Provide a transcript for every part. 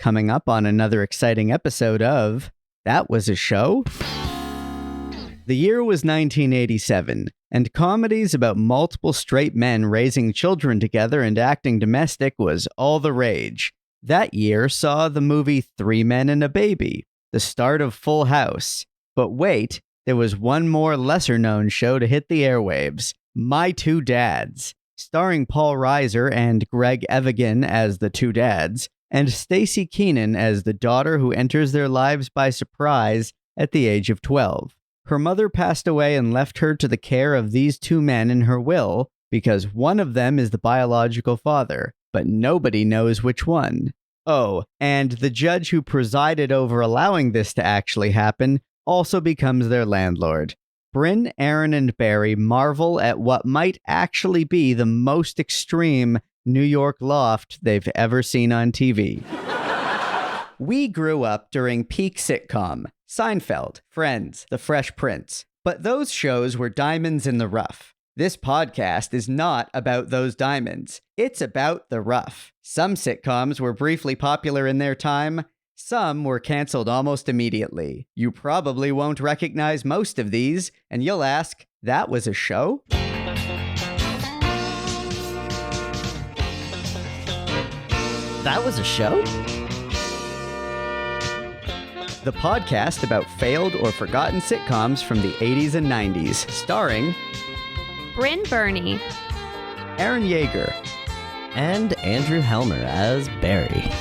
coming up on another exciting episode of That Was a Show? The year was 1987, and comedies about multiple straight men raising children together and acting domestic was all the rage. That year saw the movie Three Men and a Baby, the start of Full House. But wait, there was one more lesser-known show to hit the airwaves, My Two Dads, starring Paul Reiser and Greg Evigan as the two dads, and Staci Keanan as the daughter who enters their lives by surprise at the age of 12. Her mother passed away and left her to the care of these two men in her will, because one of them is the biological father, but nobody knows which one. Oh, and the judge who presided over allowing this to actually happen also becomes their landlord. Brynn, Aaron, and Barry marvel at what might actually be the most extreme New York loft they've ever seen on TV. We grew up during peak sitcom, Seinfeld, Friends, The Fresh Prince, but those shows were diamonds in the rough. This podcast is not about those diamonds. It's about the rough. Some sitcoms were briefly popular in their time. Some were canceled almost immediately. You probably won't recognize most of these, and you'll ask, that was a show? That was a show? The podcast about failed or forgotten sitcoms from the 80s and 90s, starring Brynn Burney, Aaron Yeager, And Andrew Helmer as Barry.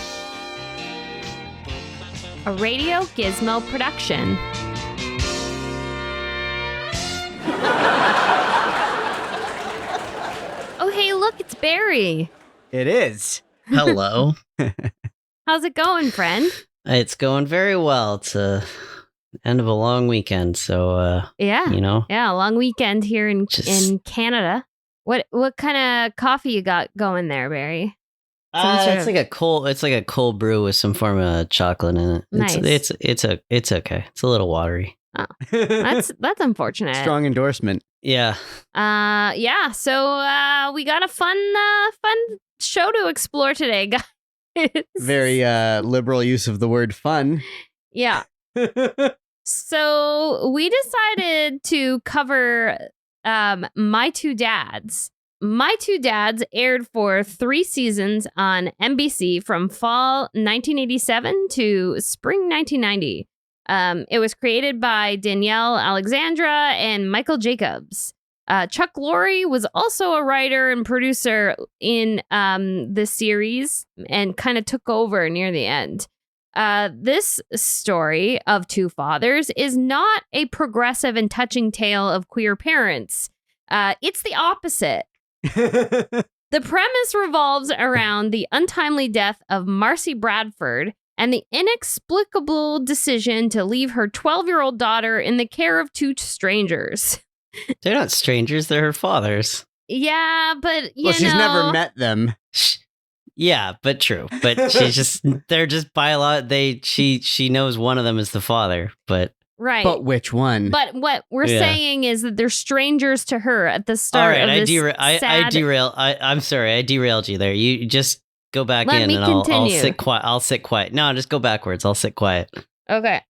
a Radio Gizmo production. Oh, hey, look, it's Barry. It is. Hello. How's it going, friend? It's going very well. It's the end of a long weekend, so Yeah. you know. Yeah, a long weekend here in Canada. What kind of coffee you got going there, Barry? It's like a cold brew with some form of chocolate in it. Nice. It's okay. It's a little watery. Oh, that's unfortunate. Strong endorsement. Yeah. Yeah. So we got a fun show to explore today, guys. Very liberal use of the word fun. Yeah. So we decided to cover My Two Dads. My Two Dads aired for 3 seasons on NBC from fall 1987 to spring 1990. It was created by Danielle Alexandra and Michael Jacobs. Chuck Lorre was also a writer and producer in the series and kind of took over near the end. This story of two fathers is not a progressive and touching tale of queer parents. It's the opposite. The premise revolves around the untimely death of Marcy Bradford and the inexplicable decision to leave her 12-year-old daughter in the care of 2 strangers. They're not strangers, they're her fathers. Yeah, but She's never met them. Yeah, but true. But they're just by a lot. She knows one of them is the father, but right. But which one? But what we're saying is that they're strangers to her at the start. All right, of this I'm sorry, I derailed you there. You just go back Let in, me and I'll sit quiet. I'll sit quiet. No, just go backwards. I'll sit quiet. Okay.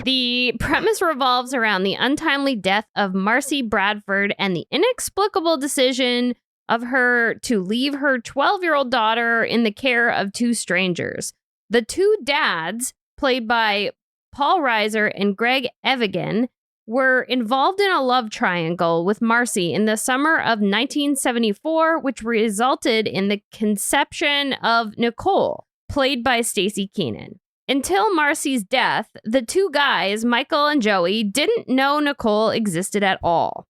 The premise revolves around the untimely death of Marcy Bradford and the inexplicable decision of her to leave her 12-year-old daughter in the care of 2 strangers. The 2 dads, played by Paul Reiser and Greg Evigan, were involved in a love triangle with Marcy in the summer of 1974, which resulted in the conception of Nicole, played by Staci Keanan. Until Marcy's death, the 2 guys, Michael and Joey, didn't know Nicole existed at all.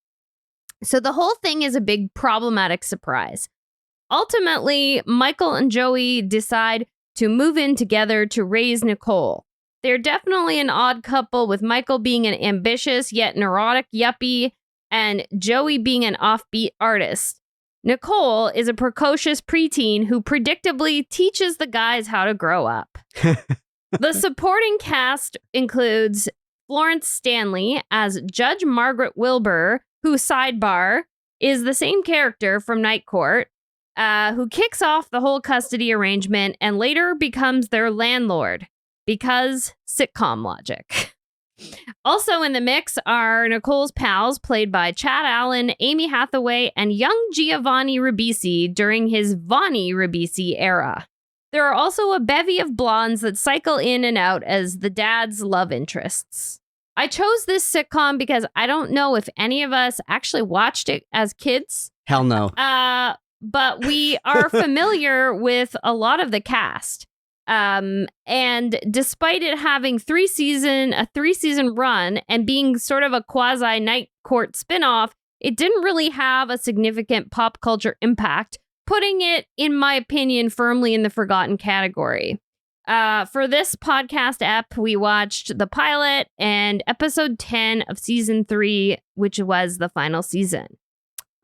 So the whole thing is a big problematic surprise. Ultimately, Michael and Joey decide to move in together to raise Nicole. They're definitely an odd couple, with Michael being an ambitious yet neurotic yuppie and Joey being an offbeat artist. Nicole is a precocious preteen who predictably teaches the guys how to grow up. The supporting cast includes Florence Stanley as Judge Margaret Wilbur, who, sidebar, is the same character from Night Court. who kicks off the whole custody arrangement and later becomes their landlord because sitcom logic. Also in the mix are Nicole's pals, played by Chad Allen, Amy Hathaway, and young Giovanni Ribisi during his Vonnie Ribisi era. There are also a bevy of blondes that cycle in and out as the dad's love interests. I chose this sitcom because I don't know if any of us actually watched it as kids. Hell no. But we are familiar with a lot of the cast. And despite it having a 3-season run and being sort of a quasi Night Court spinoff, it didn't really have a significant pop culture impact, putting it, in my opinion, firmly in the forgotten category. For this podcast app, we watched the pilot and episode 10 of season 3, which was the final season.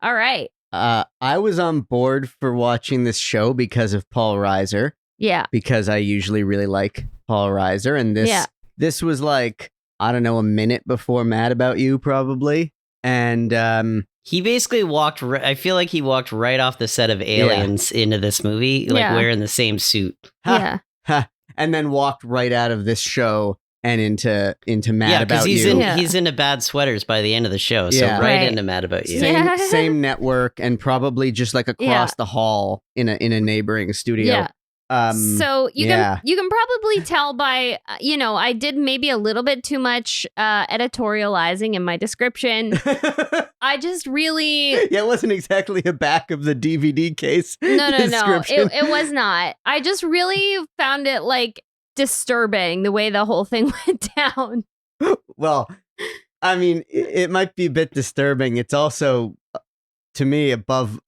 All right. I was on board for watching this show because of Paul Reiser. Yeah. Because I usually really like Paul Reiser. And this was like, I don't know, a minute before Mad About You, probably. And he basically walked, I feel like he walked right off the set of Aliens into this movie, like wearing the same suit. Yeah. And then walked right out of this show and into Mad About You. He's into Bad Sweaters by the end of the show. So right into Mad About You. Same network, and probably just like across the hall in a neighboring studio. Yeah. So you can probably tell by, I did maybe a little bit too much editorializing in my description. I just really... Yeah, it wasn't exactly a back of the DVD case. No. It was not. I just really found it like disturbing the way the whole thing went down. Well, I mean, it might be a bit disturbing. It's also, to me, above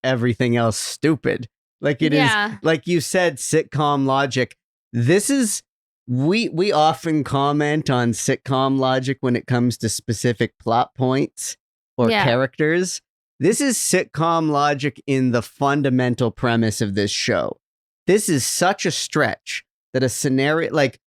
everything else, stupid. Like it is, like you said, sitcom logic. This is, we often comment on sitcom logic when it comes to specific plot points or characters. This is sitcom logic in the fundamental premise of this show. This is such a stretch that a scenario, like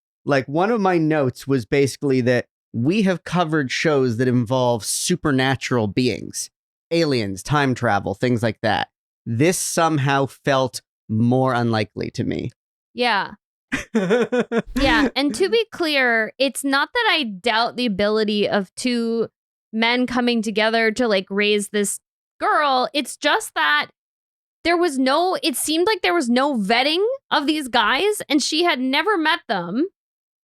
one of my notes was basically that we have covered shows that involve supernatural beings, aliens, time travel, things like that. This somehow felt more unlikely to me. Yeah. Yeah. And to be clear, it's not that I doubt the ability of two men coming together to like raise this girl. It's just that it seemed like there was no vetting of these guys and she had never met them.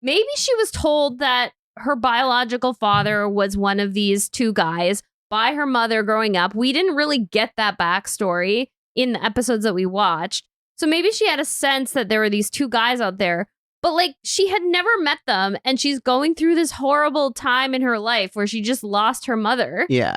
Maybe she was told that her biological father was one of these two guys by her mother growing up. We didn't really get that backstory in the episodes that we watched. So maybe she had a sense that there were these two guys out there, but like she had never met them and she's going through this horrible time in her life where she just lost her mother. Yeah.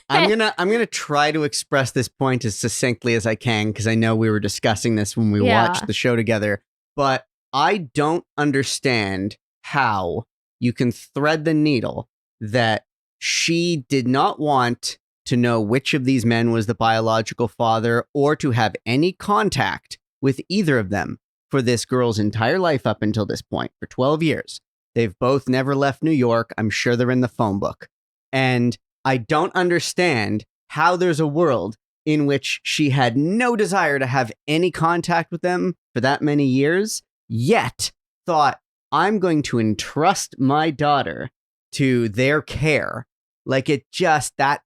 I'm gonna try to express this point as succinctly as I can because I know we were discussing this when we watched the show together, but I don't understand how you can thread the needle that she did not want to know which of these men was the biological father or to have any contact with either of them for this girl's entire life up until this point, for 12 years. They've both never left New York. I'm sure they're in the phone book. And I don't understand how there's a world in which she had no desire to have any contact with them for that many years, yet thought, I'm going to entrust my daughter to their care. Like it just, that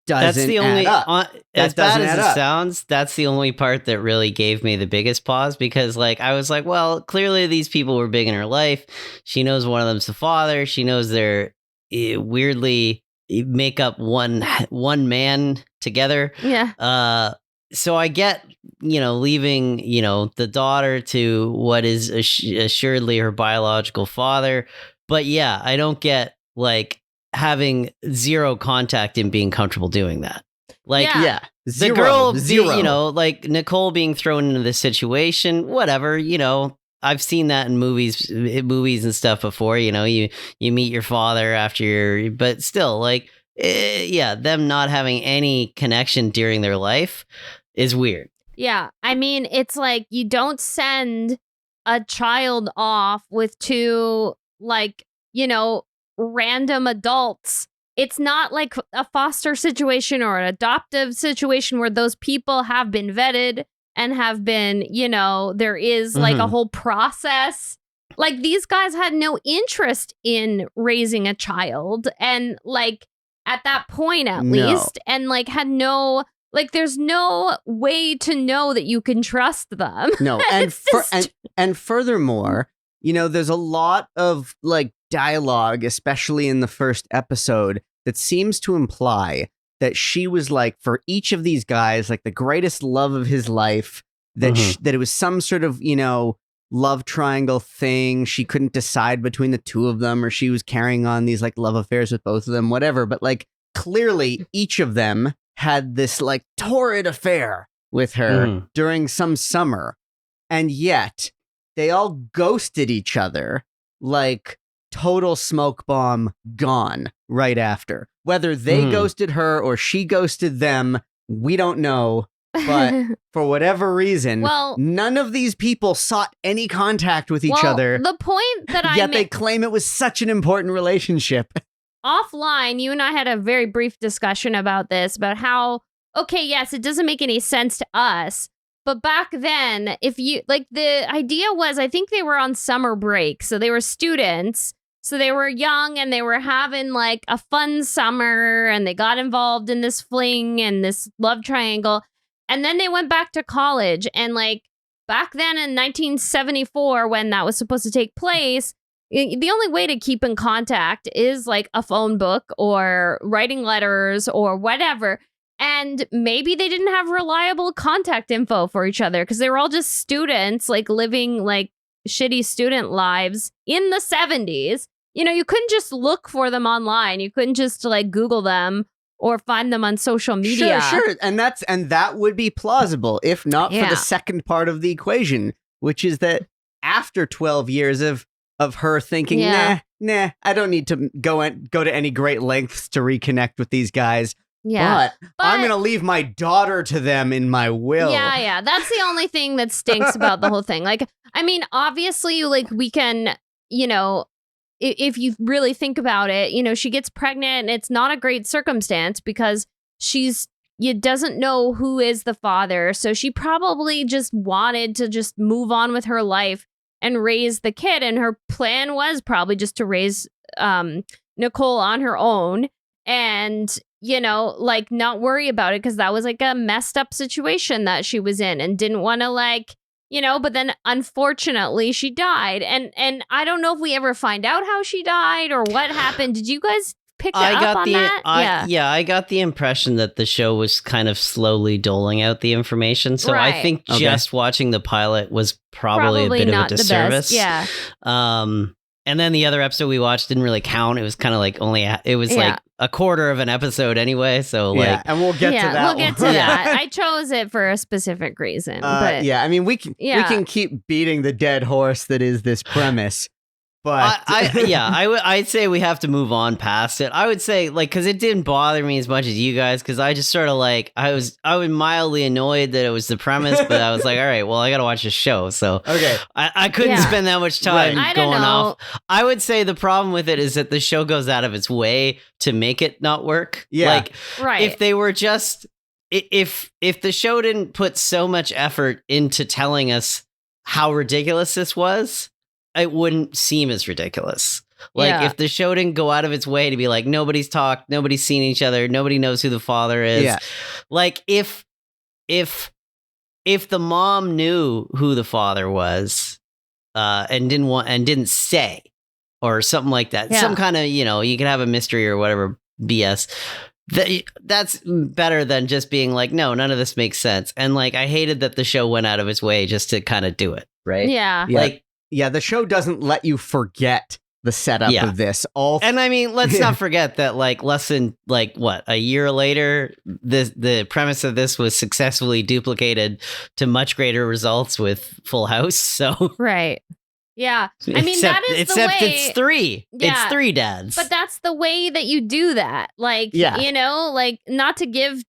doesn't add up. As bad as it sounds, that's the only part that really gave me the biggest pause because like I was like, well, clearly these people were big in her life. She knows one of them's the father. She knows they're weirdly make up one man together. Yeah. So I get, leaving, the daughter to what is assuredly her biological father. But yeah, I don't get like having zero contact and being comfortable doing that. Like, the girl, like Nicole being thrown into this situation, whatever, I've seen that in movies and stuff before, you meet your father after but still like, them not having any connection during their life is weird. Yeah. I mean, it's like you don't send a child off with two, like, random adults it's not like a foster situation or an adoptive situation where those people have been vetted and have been, there is like a whole process. Like these guys had no interest in raising a child. And like at that point, at least, and like had no, like there's no way to know that you can trust them. No. And furthermore, there's a lot of like dialogue, especially in the first episode, that seems to imply that she was like, for each of these guys, like the greatest love of his life, that that it was some sort of, love triangle thing. She couldn't decide between the two of them, or she was carrying on these like love affairs with both of them, whatever. But like clearly each of them had this like torrid affair with her during some summer. And yet they all ghosted each other, like total smoke bomb gone right after. Whether they ghosted her or she ghosted them, we don't know. But for whatever reason, none of these people sought any contact with each other. The point that yet they claim it was such an important relationship. Offline, you and I had a very brief discussion about this, about how, okay, yes, it doesn't make any sense to us. But back then, if you like, the idea was, I think they were on summer break. So they were students. So they were young and they were having like a fun summer and they got involved in this fling and this love triangle. And then they went back to college. And like back then in 1974, when that was supposed to take place, the only way to keep in contact is like a phone book or writing letters or whatever. And maybe they didn't have reliable contact info for each other because they were all just students, like living like shitty student lives in the 70s. You couldn't just look for them online. You couldn't just like Google them or find them on social media. Sure. And that would be plausible, if not for the second part of the equation, which is that after 12 years of her thinking, nah, I don't need to go to any great lengths to reconnect with these guys. Yeah. But I'm going to leave my daughter to them in my will. Yeah. That's the only thing that stinks about the whole thing. Like, I mean, obviously, like we can, if you really think about it, she gets pregnant and it's not a great circumstance because doesn't know who is the father. So she probably just wanted to just move on with her life and raise the kid. And her plan was probably just to raise Nicole on her own and, like not worry about it because that was like a messed up situation that she was in and didn't want to like, but then unfortunately she died. And I don't know if we ever find out how she died or what happened. Did you guys pick up on that? I got the impression that the show was kind of slowly doling out the information. So I think just watching the pilot was probably a bit of a disservice. Yeah. And then the other episode we watched didn't really count. It was kind of like like a quarter of an episode anyway. So like, and we'll get to that. We'll get to that. I chose it for a specific reason. But I mean, we can keep beating the dead horse that is this premise. But I'd say we have to move on past it. I would say like, cause it didn't bother me as much as you guys. Cause I just sort of like, I was mildly annoyed that it was the premise, but I was like, all right, well, I got to watch the show. So I couldn't spend that much time going off. I would say the problem with it is that the show goes out of its way to make it not work. Yeah. Like if they were just, if the show didn't put so much effort into telling us how ridiculous this was, it wouldn't seem as ridiculous. Like if the show didn't go out of its way to be like, nobody's talked, nobody's seen each other, nobody knows who the father is. Yeah. Like if the mom knew who the father was, and didn't say, or something like that, some kind of, you can have a mystery or whatever BS. That's better than just being like, no, none of this makes sense. And like, I hated that the show went out of its way just to kind of do it. Right. Yeah. Yeah, the show doesn't let you forget the setup of this. And I mean, let's not forget that like less than like a year later, the premise of this was successfully duplicated to much greater results with Full House. So right. Yeah. I mean, that is the way. Except it's three. Yeah. It's three dads. But that's the way that you do that. Like, like not to give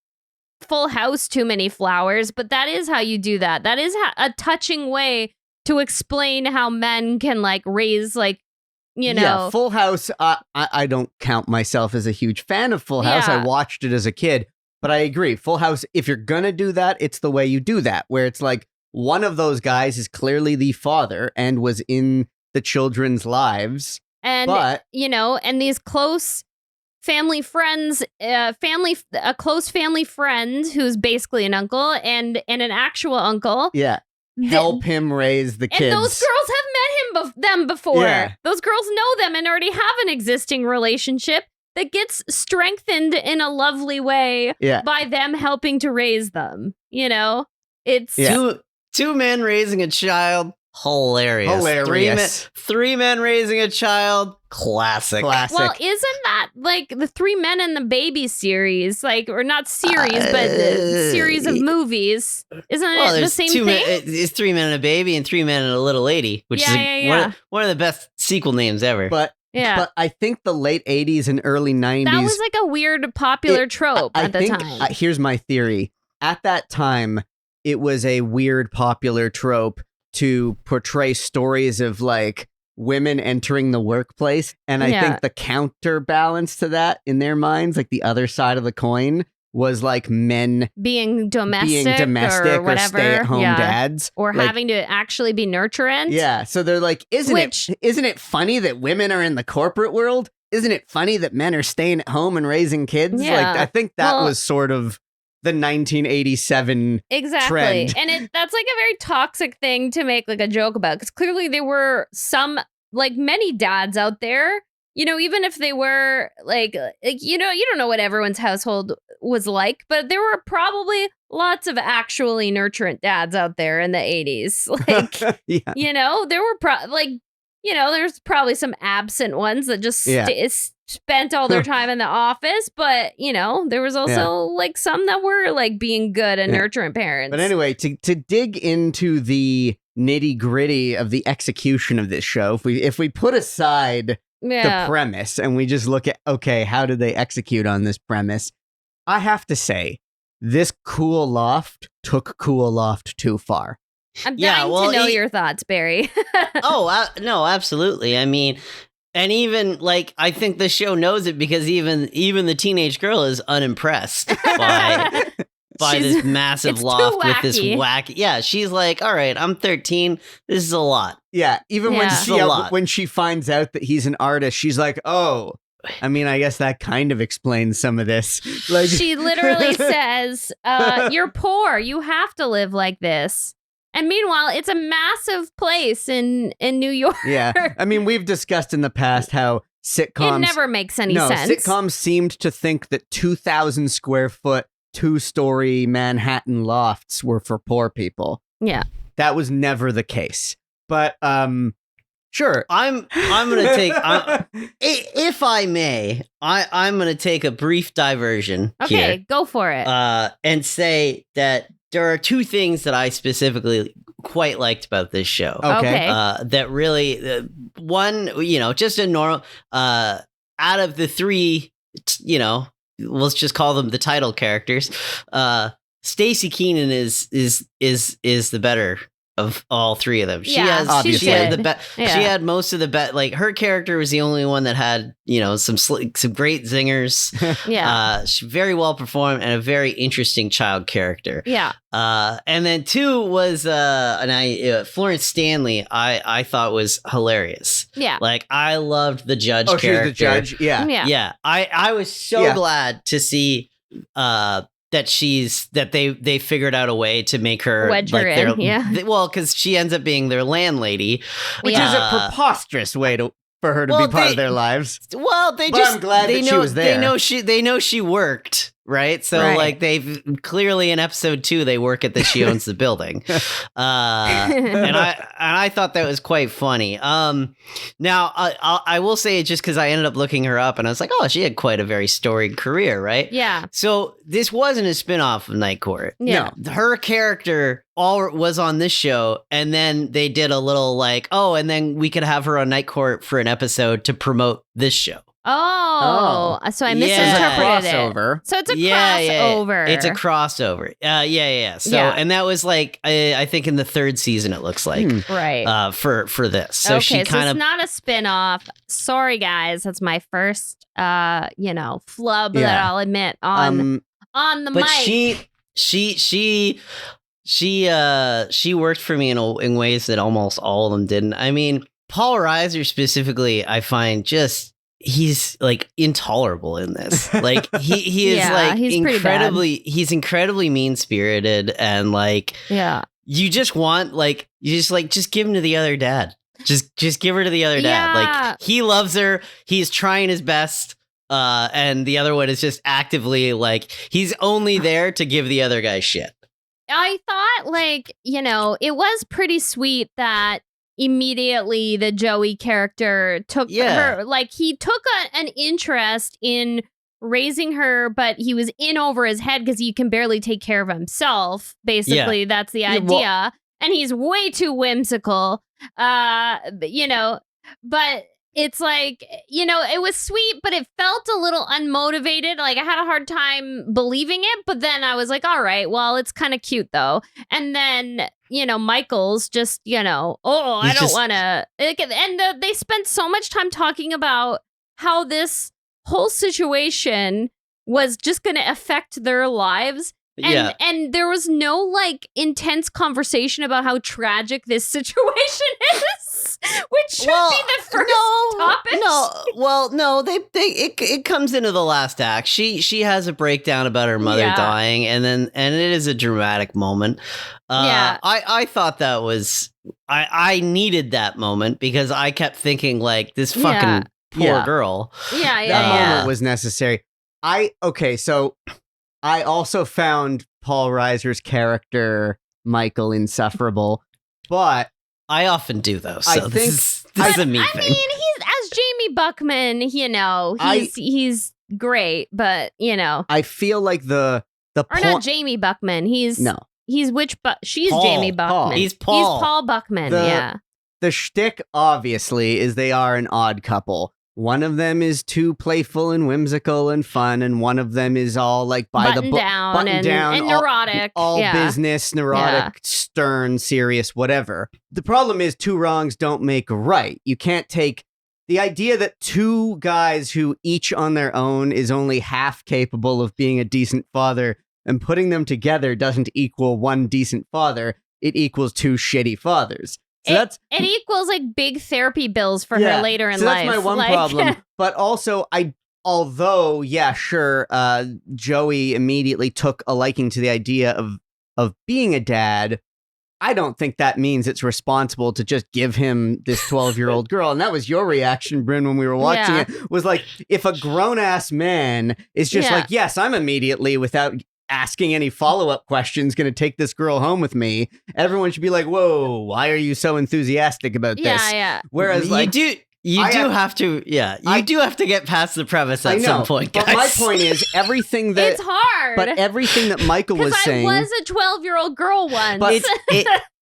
Full House too many flowers, but that is how you do that. That is a touching way to explain how men can like raise like Yeah, Full House, I don't count myself as a huge fan of Full House. Yeah. I watched it as a kid, but I agree. Full House, if you're going to do that, it's the way you do that, where it's like one of those guys is clearly the father and was in the children's lives. And, But and these close family friends, a close family friend who's basically an uncle and an actual uncle. yeah, help him raise the kids. And those girls have met them before. Yeah. Those girls know them and already have an existing relationship that gets strengthened in a lovely way Yeah. by them helping to raise them. It's Yeah. Two men raising a child. Hilarious. Three men raising a child. Classic. Classic. Well, isn't that like the Three Men and the Baby series? Like, or not series, but the series of movies. Isn't it the same thing? It's 3 Men and a Baby and 3 Men and a Little Lady, which is one of the best sequel names ever. But I think the late 80s and early 90s. That was like a weird popular trope at the time. Here's my theory. At that time, it was a weird popular trope to portray stories of like women entering the workplace. And I think the counterbalance to that in their minds, like the other side of the coin, was like men being domestic or whatever, stay-at-home dads. Or like, having to actually be nurturant. Yeah. So they're like, isn't it funny that women are in the corporate world? Isn't it funny that men are staying at home and raising kids? Yeah. Like, I think that was sort of the 1987 trend. And that's like a very toxic thing to make like a joke about, because clearly there were some, like many dads out there, even if they were like, you don't know what everyone's household was like, but there were probably lots of actually nurturant dads out there in the 80s. Like, there were there's probably some absent ones that just spent all their time in the office, but there was also like some that were like being good and nurturant parents. But anyway, to dig into the nitty gritty of the execution of this show, if we put aside the premise and we just look at, okay, how did they execute on this premise? I have to say, this Cool Loft took Cool Loft too far. I'm dying to know your thoughts, Barry. No, absolutely. I mean, and even like, I think the show knows it, because even the teenage girl is unimpressed by this massive loft with this wacky. Yeah, she's like, all right, I'm 13. This is a lot. Yeah, even when she finds out that he's an artist, she's like, oh, I mean, I guess that kind of explains some of this. Like, she literally says, you're poor. You have to live like this. And meanwhile, it's a massive place in New York. Yeah. I mean, we've discussed in the past how sitcoms... It never makes any sense. Sitcoms seemed to think that 2,000 square foot, 2-story Manhattan lofts were for poor people. Yeah. That was never the case. But, sure. I'm going to take... if I may, I'm going to take a brief diversion here. Okay, go for it. And say that there are two things that I specifically quite liked about this show. Okay. That really, one, just a normal, out of the three, let's just call them the title characters. Staci Keanan is the better of all three of them. She had most of the best. Like, her character was the only one that had some great zingers. She very well performed and a very interesting child character. And then two was Florence Stanley. I thought was hilarious. Like, I loved the judge character. She was the judge. Yeah. I was so glad to see that they figured out a way to make her wedge her in, because she ends up being their landlady, which is a preposterous way for her to be part of their lives. Well, I'm glad that she was there. They know she worked, right? So like, they've clearly in episode 2 they work at that she owns the building, and I thought that was quite funny. Now I will say it just because I ended up looking her up and I was like, oh, she had quite a very storied career, right? Yeah. So this wasn't a spinoff of Night Court. Yeah. No, her character was on this show, and then they did a little like, oh, and then we could have her on Night Court for an episode to promote this show. So I Yeah. misinterpreted it. Crossover. So it's a Yeah. crossover. It's a crossover. Yeah. So, Yeah. and that was like, I think in the third season, it looks like, Right. for this. So she so kind it's of, not a spin-off. Sorry, guys. That's my first, flub Yeah. that I'll admit on the but mic. she worked for me in ways that almost all of them didn't. I mean, Paul Reiser specifically, I find he's like intolerable in this. Like he is like he's pretty bad. he's incredibly mean spirited, and like you just give him to the other dad. Just give her to the other dad. Like he loves her. He's trying his best. And the other one is just actively like he's only there to give the other guy shit. I thought, it was pretty sweet that immediately the Joey character took her, like he took an interest in raising her, but he was in over his head because he can barely take care of himself. Basically, that's the idea. And he's way too whimsical, but it's like, it was sweet, but it felt a little unmotivated. Like I had a hard time believing it, but then I was like, all right, well, it's kind of cute though. And then, Michael's just, I don't want to. And they spent so much time talking about how this whole situation was just going to affect their lives. And there was no like intense conversation about how tragic this situation is, which should be the first topic. It comes into the last act. She has a breakdown about her mother dying, and it is a dramatic moment. I thought that was I needed that moment because I kept thinking like this fucking poor girl. That moment was necessary. So I also found Paul Reiser's character, Michael, insufferable, but I often do though. So this is a me thing. I mean, he's as Jamie Buckman, he's great, but I feel like the not Jamie Buckman. She's Paul. Jamie Buckman. He's Paul. He's Paul Buckman. The shtick obviously is they are an odd couple. One of them is too playful and whimsical and fun, and one of them is all like buttoned down, and neurotic, all business, neurotic, stern, serious, whatever. The problem is two wrongs don't make a right. You can't take the idea that two guys who each on their own is only half capable of being a decent father, and putting them together doesn't equal one decent father. It equals two shitty fathers. So it equals like big therapy bills for her later in life. That's my one problem. But also, Joey immediately took a liking to the idea of being a dad. I don't think that means it's responsible to just give him this 12-year-old girl. And that was your reaction, Brynn, when we were watching it, was like, if a grown-ass man is just like, yes, I'm immediately, without asking any follow-up questions, going to take this girl home with me, everyone should be like, whoa, why are you so enthusiastic about this? Whereas you have to get past the premise at some point, guys. But my point is, everything that it's hard. But everything that Michael was saying, I was a 12-year-old girl once.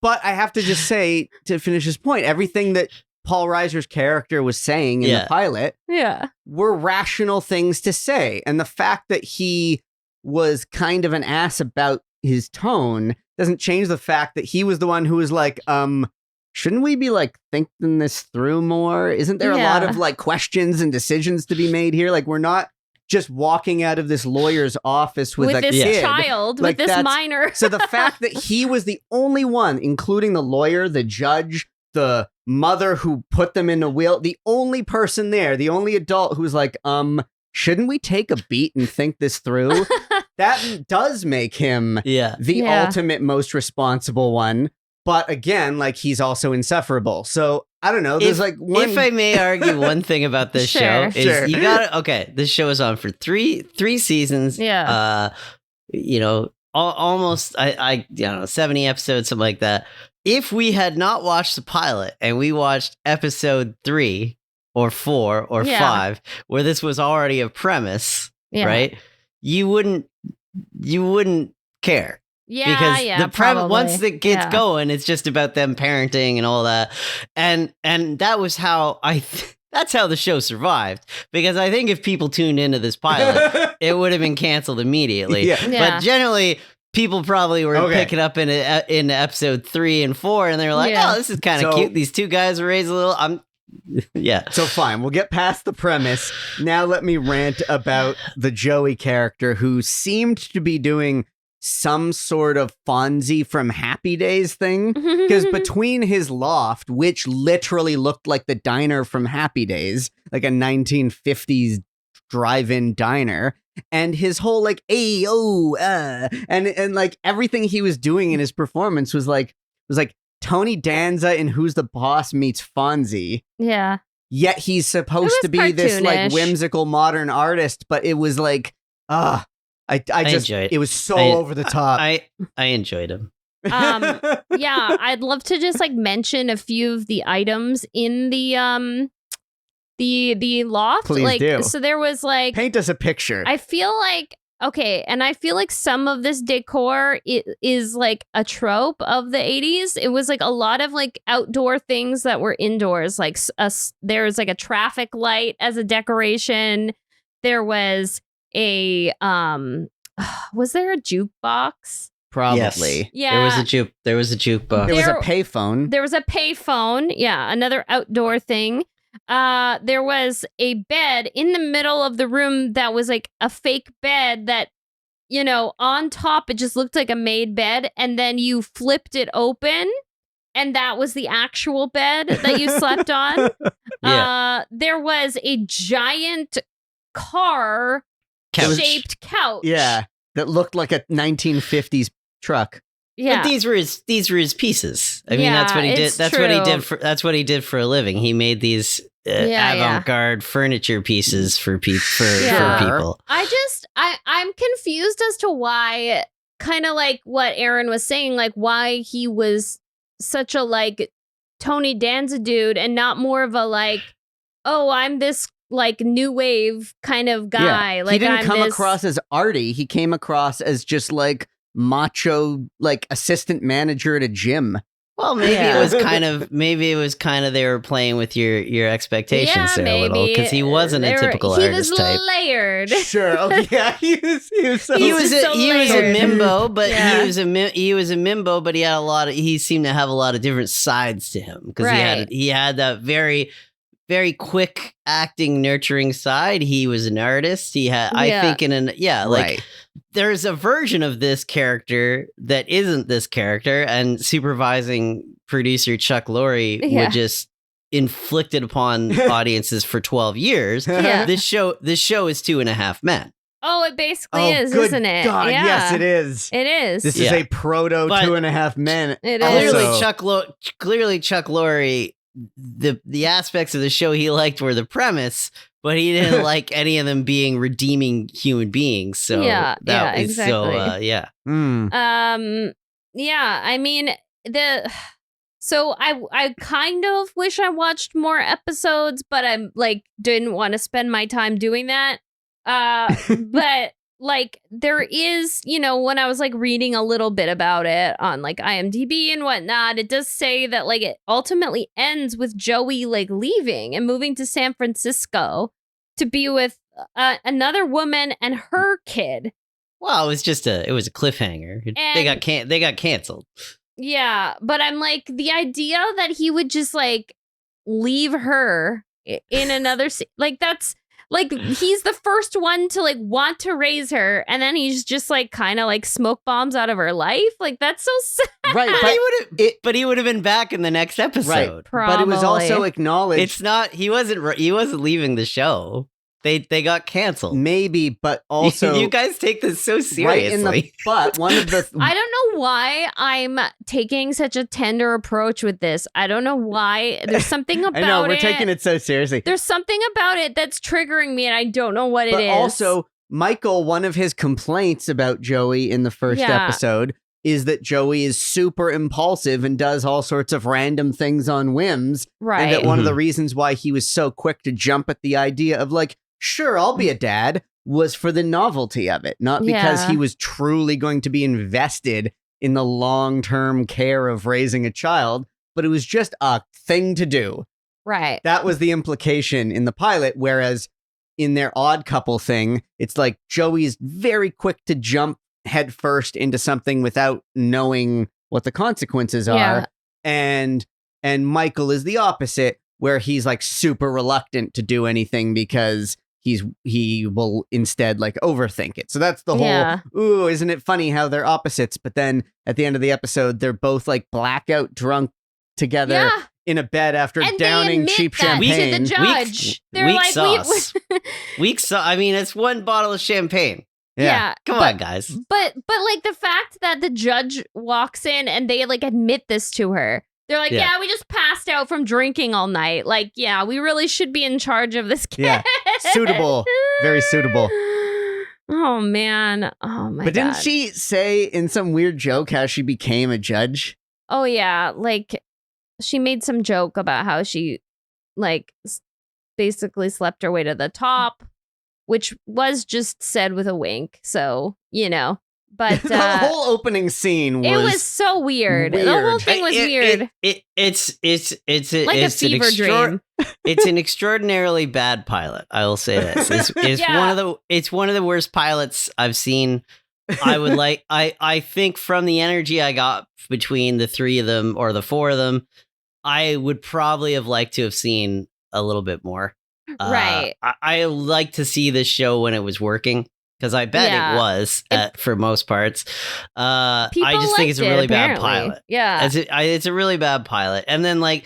But I have to just say, to finish his point, everything that Paul Reiser's character was saying in the pilot were rational things to say. And the fact that he was kind of an ass about his tone doesn't change the fact that he was the one who was like, shouldn't we be like thinking this through more? Isn't there a lot of like questions and decisions to be made here? Like, we're not just walking out of this lawyer's office with this kid. child, like, with this minor. So the fact that he was the only one, including the lawyer, the judge, the mother who put them in a wheel, the only person there, the only adult who's like, shouldn't we take a beat and think this through? That does make him the ultimate most responsible one. But again, like, he's also insufferable. So I don't know. There's if I may argue one thing about this show is you gotta, this show is on for three seasons. Almost, I don't know, 70 episodes, something like that. If we had not watched the pilot and we watched episode 3 or 4 or 5, where this was already a premise, right? You wouldn't care. Because once it gets going, it's just about them parenting and all that. And that was how That's how the show survived. Because I think if people tuned into this pilot, it would have been canceled immediately. Yeah. Yeah. But generally, people probably were Okay. picking up in episode 3 and 4, and they were like, Yeah. "Oh, this is kind of So- cute. These two guys were raised a little." Yeah. So fine, we'll get past the premise. Now let me rant about the Joey character who seemed to be doing some sort of Fonzie from Happy Days thing. Because between his loft, which literally looked like the diner from Happy Days, like a 1950s drive-in diner, and his whole like and like everything he was doing in his performance was like Tony Danza in Who's the Boss meets Fonzie. Yeah. Yet he's supposed was to be this like cartoonish. whimsical modern artist, but it was like I just enjoyed it. it was so I- over the top. I enjoyed him. Yeah, I'd love to just like mention a few of the items in the loft. Please like do. so there was like Paint us a picture. I feel like okay, and I feel like some of this decor is like a trope of the 80s. It was like a lot of like outdoor things that were indoors. Like there was like a traffic light as a decoration. There was a was there a jukebox? Probably. Yeah. There was a jukebox. There was a There- payphone. There was a payphone. Yeah, another outdoor thing. There was a bed in the middle of the room that was like a fake bed that, you know, on top it just looked like a made bed, and then you flipped it open, and that was the actual bed that you slept on. Yeah. There was a giant car Couch. shaped couch. Yeah, that looked like a 1950s truck. Yeah. But these were his pieces. I mean, that's Yeah, what he did. it's That's what he true. did for. That's what he did for a living. He made these Yeah. avant-garde furniture pieces for Yeah. people. I'm confused as to why, kind of like what Aaron was saying, like why he was such a like Tony Danza dude and not more of a like, oh, I'm this like new wave kind of guy. Like he didn't I'm come this, across as arty. He came across as just like macho, like assistant manager at a gym. Well, maybe Yeah. it was kind of they were playing with your expectations yeah, there a little, maybe because he wasn't a typical he artist was type. layered. Sure. Oh yeah, he was so. He was so a layered. mimbo, but Yeah. he was a mimbo, but he seemed to have a lot of different sides to him, because Right. he had that very, very quick acting, nurturing side. He was an artist. He had, I Yeah. think, like Right. there's a version of this character that isn't this character, and supervising producer Chuck Lorre Yeah. would just inflict it upon audiences for 12 years. Yeah. This show is 2.5 Men. Oh, it basically Oh, is, good isn't it? God, yeah. yes, it is. It is. This Yeah. is a proto But- 2.5 Men. It is. Also- Clearly Chuck Lorre, the aspects of the show he liked were the premise, but he didn't like any of them being redeeming human beings. So Yeah, that yeah, was so exactly. yeah. Yeah, I mean so I kind of wish I watched more episodes, but I'm like didn't want to spend my time doing that. But like there is, you know, when I was like reading a little bit about it on like IMDb and whatnot, it does say that like it ultimately ends with Joey like leaving and moving to San Francisco to be with another woman and her kid. Well, it was a cliffhanger. They got canceled. Yeah, but I'm like the idea that he would just like leave her in another like that's like he's the first one to like want to raise her, and then he's just like kind of like smoke bombs out of her life. Like that's so sad. Right, But he would have been back in the next episode. but it was also Probably. acknowledged. It's not. He wasn't leaving the show. They got canceled. Maybe, but also you guys take this so seriously. right in the butt. One of the I don't know why I'm taking such a tender approach with this. I don't know why. There's something about I know we're it. taking it so seriously. There's something about it that's triggering me, and I don't know what But it is. also, Michael, one of his complaints about Joey in the first Yeah. episode is that Joey is super impulsive and does all sorts of random things on whims. right? And that one of the reasons why he was so quick to jump at the idea of like, sure, I'll be a dad, was for the novelty of it, not because Yeah. he was truly going to be invested in the long-term care of raising a child, but it was just a thing to do. Right. That was the implication in the pilot, whereas in their odd couple thing, it's like Joey's very quick to jump headfirst into something without knowing what the consequences Yeah. are. And Michael is the opposite, where he's like super reluctant to do anything because he will instead like overthink it. So that's the whole, Yeah. ooh, isn't it funny how they're opposites? But then at the end of the episode, they're both like blackout drunk together Yeah. in a bed after And downing they admit cheap that champagne. to the judge. They're weak like, sauce. Weak sauce. I mean, it's one bottle of champagne. yeah. Come on, guys. But like the fact that the judge walks in and they like admit this to her. They're like, Yeah. yeah, we just passed out from drinking all night. Like, yeah, we really should be in charge of this kid. Yeah. Suitable. Very suitable. Oh man. Oh my But god. didn't she say in some weird joke how she became a judge? Oh yeah, like she made some joke about how she like basically slept her way to the top, which was just said with a wink. So, you know. But The whole opening scene it was so weird. The whole weird. thing was weird. It's Like a fever dream. It's an extraordinarily bad pilot. I will say this. It's Yeah. it's one of the worst pilots I've seen. I think from the energy I got between the three of them or the four of them, I would probably have liked to have seen a little bit more. Right. I like to see this show when it was working. Because I bet Yeah. it was for most parts. People I just think it's a liked it, really bad apparently. pilot. Yeah. It's a really bad pilot. And then like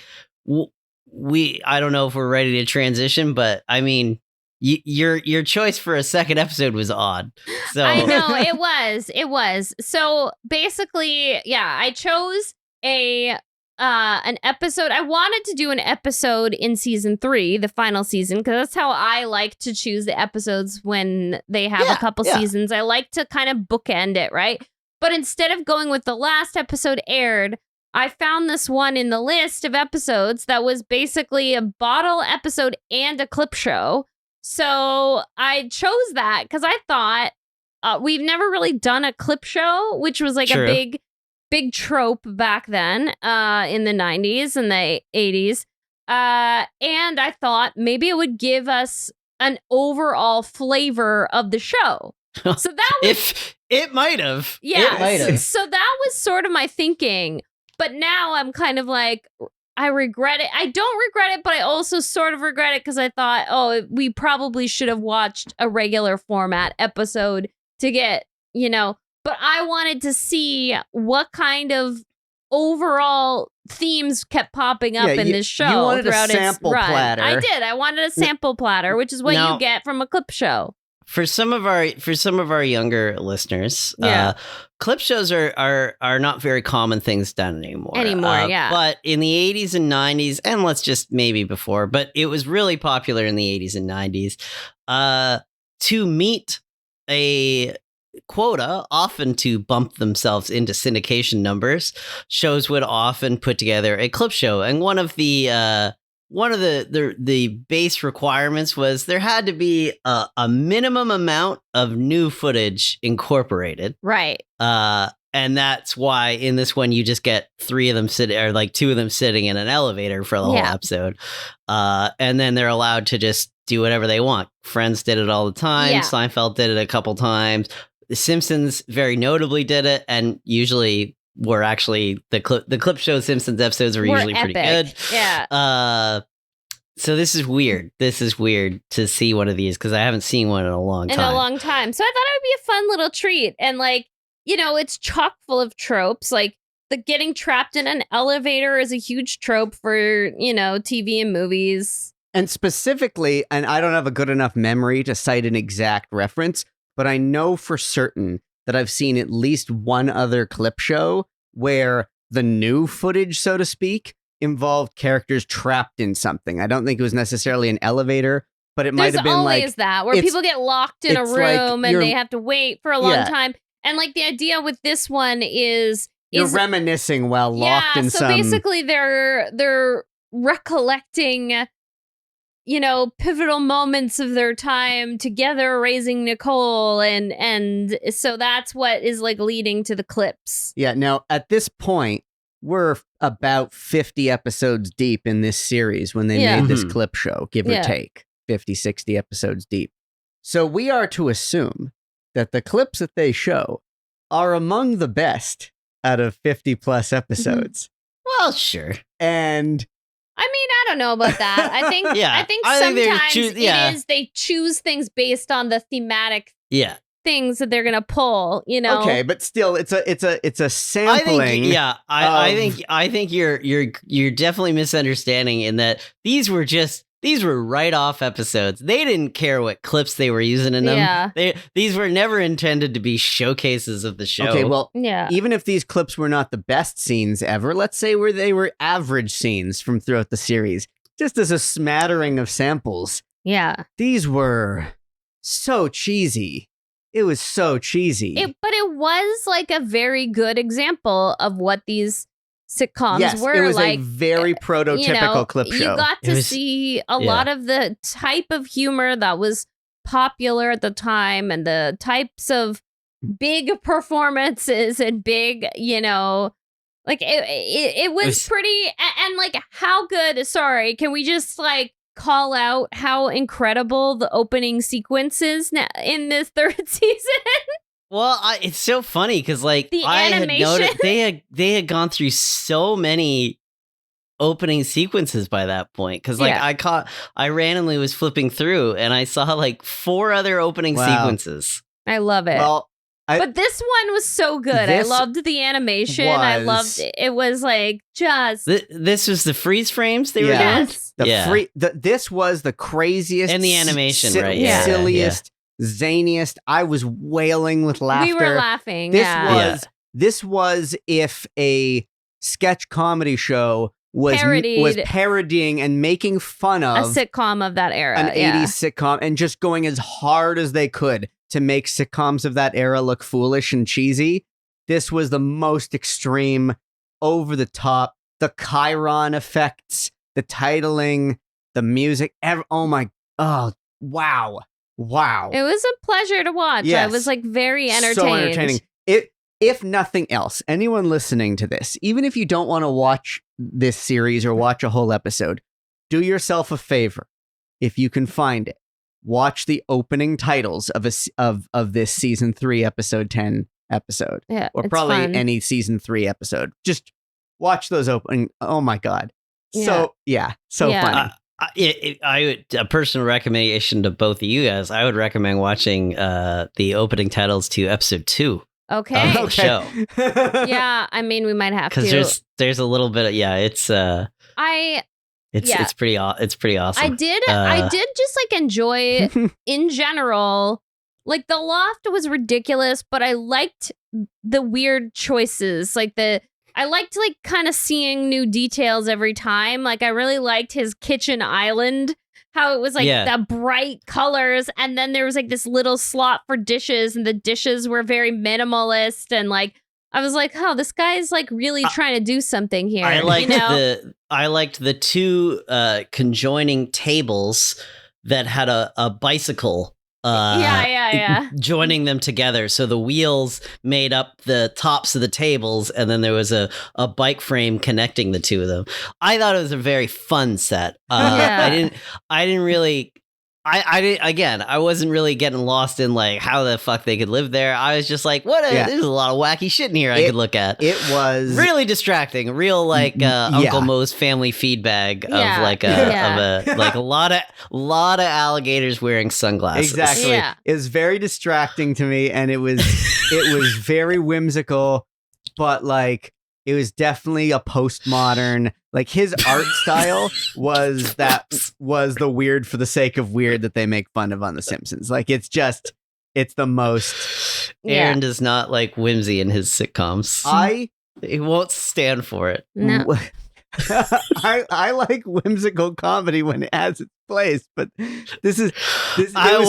I don't know if we're ready to transition, but I mean, your choice for a second episode was odd. So I know it was. So basically, yeah, I chose an episode. I wanted to do an episode in season 3, the final season, because that's how I like to choose the episodes when they have a couple seasons. I like to kind of bookend it, right? But instead of going with the last episode aired, I found this one in the list of episodes that was basically a bottle episode and a clip show. So I chose that because I thought we've never really done a clip show, which was like True. a big trope back then in the 90s and the 80s. And I thought maybe it would give us an overall flavor of the show. So that was if it might have. yeah. It might have. So that was sort of my thinking. But now I'm kind of like, I regret it. I don't regret it, but I also sort of regret it because I thought, oh, we probably should have watched a regular format episode to get, you know, but I wanted to see what kind of overall themes kept popping up in this show. You wanted a throughout sample its run. platter. I did. I wanted a sample platter, which is what Now- you get from a clip show. For some of our younger listeners, Yeah. clip shows are not very common things done anymore. Yeah. But in the 80s and 90s, and let's just maybe before, but it was really popular in the 80s and 90s. To meet a quota, often to bump themselves into syndication numbers, shows would often put together a clip show, and one of the base requirements was there had to be a minimum amount of new footage incorporated. Right. And that's why in this one you just get three of them sitting, or like two of them sitting in an elevator for the whole episode. And then they're allowed to just do whatever they want. Friends did it all the time. Yeah. Seinfeld did it a couple times. The Simpsons very notably did it, and usually were actually the clip show Simpsons episodes were usually epic. pretty good. Yeah. So this is weird. This is weird to see one of these because I haven't seen one in a long time. In a long time. So I thought it would be a fun little treat. And like, you know, it's chock full of tropes. Like the getting trapped in an elevator is a huge trope for, you know, TV and movies. And specifically, and I don't have a good enough memory to cite an exact reference, but I know for certain that I've seen at least one other clip show where the new footage, so to speak, involved characters trapped in something. I don't think it was necessarily an elevator, but it might have been like... There's always that, where people get locked in a it's like room and you're- they have to wait for a long time. And like the idea with this one is... You're reminiscing while locked in so some... basically they're recollecting, you know, pivotal moments of their time together raising Nicole, and so that's what is like leading to the clips. Yeah, now at this point, we're about 50 episodes deep in this series when they Yeah. made this Mhm. clip show, give or Yeah. take 50, 60 episodes deep. So we are to assume that the clips that they show are among the best out of 50 plus episodes. Well, sure. And I mean, I don't know about that. I think Yeah, I think I think they sometimes choose- they choose things based on the thematic Yeah. things that they're gonna pull, you know. okay, but still it's a sampling. I think you're definitely misunderstanding in that these were write-off episodes. They didn't care what clips they were using in them. Yeah. These were never intended to be showcases of the show. Okay, well, Yeah. even if these clips were not the best scenes ever, let's say where they were average scenes from throughout the series, just as a smattering of samples, Yeah. these were so cheesy. It was so cheesy. But it was like a very good example of what these sitcoms yes, were it was like. a very prototypical You know, clip show. You got It to was- see a yeah. lot of the type of humor that was popular at the time and the types of big performances and big, you know, like it was pretty and like how good, sorry, can we just like call out how incredible the opening sequence is in this third season? Well, it's so funny because like The I had animation. noticed they had gone through so many opening sequences by that point because like Yeah. I randomly was flipping through and I saw like 4 other opening Wow. sequences. I love it. Well, But this one was so good. I This loved the animation. I loved was- it. It was like just This was the freeze frames they were Yeah. doing? yes. this was the craziest And the animation, si- right? Yeah. silliest, zaniest. I was wailing with laughter. We were laughing. This yeah. was if a sketch comedy show was parodying and making fun a of sitcom of that era. an yeah. 80s sitcom and just going as hard as they could to make sitcoms of that era look foolish and cheesy. This was the most extreme, over the top, the Chiron effects, the titling, the music. Oh, wow. It was a pleasure to watch. I Yes. was like very entertained. So entertaining. If nothing else, anyone listening to this, even if you don't want to watch this series or watch a whole episode, do yourself a favor. If you can find it, watch the opening titles of this season 3, episode 10 episode, Yeah, or it's probably fun. any season 3 episode. Just watch those opening. Oh my God. So Yeah. funny. A personal recommendation to both of you guys. I would recommend watching the opening titles to episode 2 Okay. of the show Yeah, I mean, we might have to. because there's a little bit of it's I pretty awesome. I did just like enjoy in general. Like the loft was ridiculous, but I liked the weird choices. I liked like kind of seeing new details every time. Like I really liked his kitchen island, how it was like the bright colors, and then there was like this little slot for dishes, and the dishes were very minimalist, and like I was like, oh, this guy's like really trying to do something here. I liked you know? I liked the 2 conjoining tables that had a bicycle. Yeah. Joining them together, so the wheels made up the tops of the tables, and then there was a bike frame connecting the 2 of them. I thought it was a very fun set. Yeah. I didn't really. I wasn't really getting lost in like how the fuck they could live there. I was just like, there's a lot of wacky shit in here I could look at. It was really distracting, real like Uncle Moe's family feed bag of like a lot of alligators wearing sunglasses. Exactly. Yeah. It was very distracting to me, and it was very whimsical, but like it was definitely a postmodern. Like his art style was the weird for the sake of weird that they make fun of on The Simpsons. Like it's the most. Aaron does not like whimsy in his sitcoms. He won't stand for it. No. I like whimsical comedy when it has its place, but I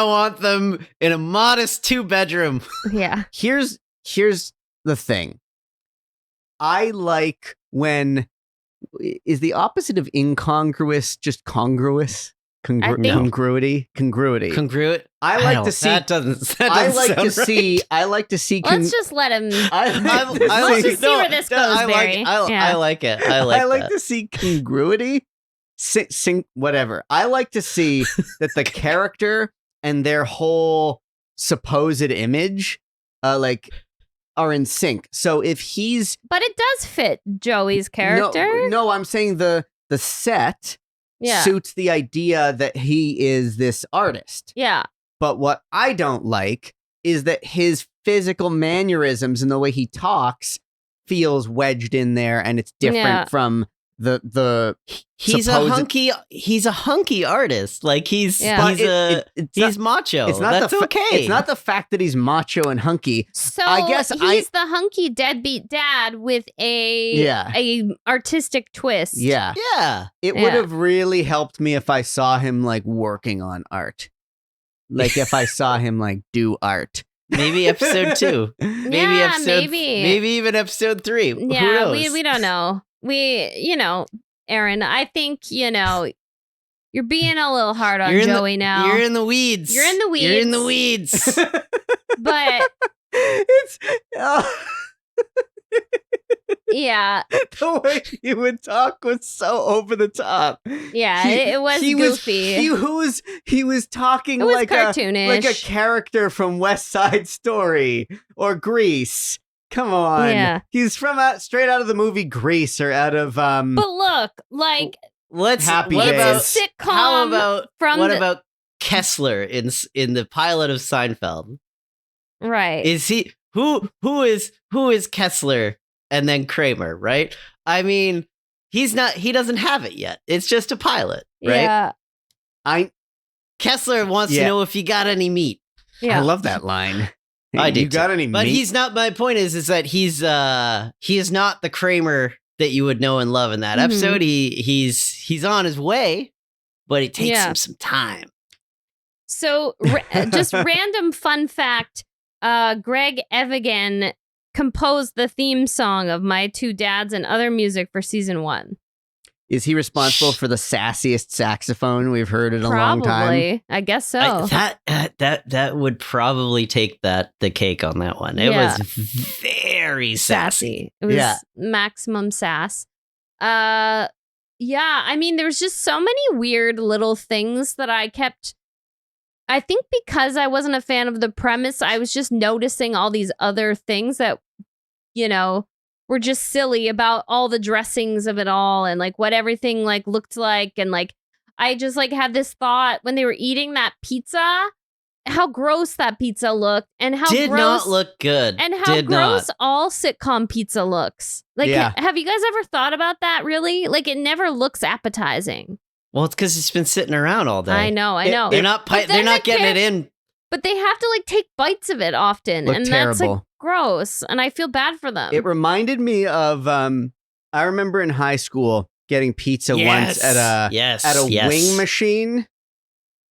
want them in a modest 2-bedroom. Yeah. Here's the thing. I like when is the opposite of incongruous just congruous? I think- Congruity. Congruent. I like to see. That doesn't I like sound to see. right. I like to see. Let's just let him. Let's just see where this goes, I like, Barry. I, Yeah. I like it. I like that. to see congruity. Whatever. I like to see that the character and their whole supposed image, are in sync. So if he's But it does fit Joey's character. no, I'm saying the set Yeah. suits the idea that he is this artist. Yeah. But what I don't like is that his physical mannerisms and the way he talks feels wedged in there, and it's different Yeah. from the He's supposed- a hunky artist. Like he's Yeah. he's macho. It's not That's the okay. It's not the fact that he's macho and hunky. So I guess he's the hunky deadbeat dad with a artistic twist. Yeah. Yeah. It would have really helped me if I saw him like working on art. Like if I saw him like do art. Maybe episode 2. Maybe Yeah, episode maybe. maybe even episode 3. Who Yeah, knows? we don't know. Aaron, I think, you're being a little hard on You're in Joey now. You're in the weeds. You're in the You're in weeds. the weeds. But It's yeah, the way he would talk was so over the top. yeah, it was goofy. He was talking It was like cartoonish. a character from West Side Story or Grease. Come on. Yeah. He's from straight out of the movie Grease or out of but look, like Let's Happy what Days. about sitcom how about from what the- about Kessler in the pilot of Seinfeld? right. Is he who is Kessler and then Kramer, right? I mean, he doesn't have it yet. It's just a pilot, right? Yeah. Kessler wants to Yeah. know if you got any meat. Yeah. I love that line. I do You got any But meat? he's not. My point is that he is not the Kramer that you would know and love in that Mhm. episode. He's on his way, but it takes Yeah. him some time. So, just random fun fact: Greg Evigan composed the theme song of My Two Dads and other music for season 1. Is he responsible for the sassiest saxophone we've heard in a long time? Probably, I guess so. That would probably take the cake on that one. It Yeah. was very sassy. It was Yeah. maximum sass. Yeah, I mean, there was just so many weird little things that I think because I wasn't a fan of the premise, I was just noticing all these other things that, were just silly about all the dressings of it all and like what everything like looked like. And like, I just like had this thought when they were eating that pizza, how gross that pizza looked and how Did gross not look good. and how Did gross not. all sitcom pizza looks. Like, Yeah. have you guys ever thought about that really? Like, it never looks appetizing. Well, it's because it's been sitting around all day. I know. They're not. But They're then not the getting it in. But they have to like take bites of it often. Look And that's like terrible. gross. And I feel bad for them. It reminded me of I remember in high school getting pizza once at a yes. wing machine.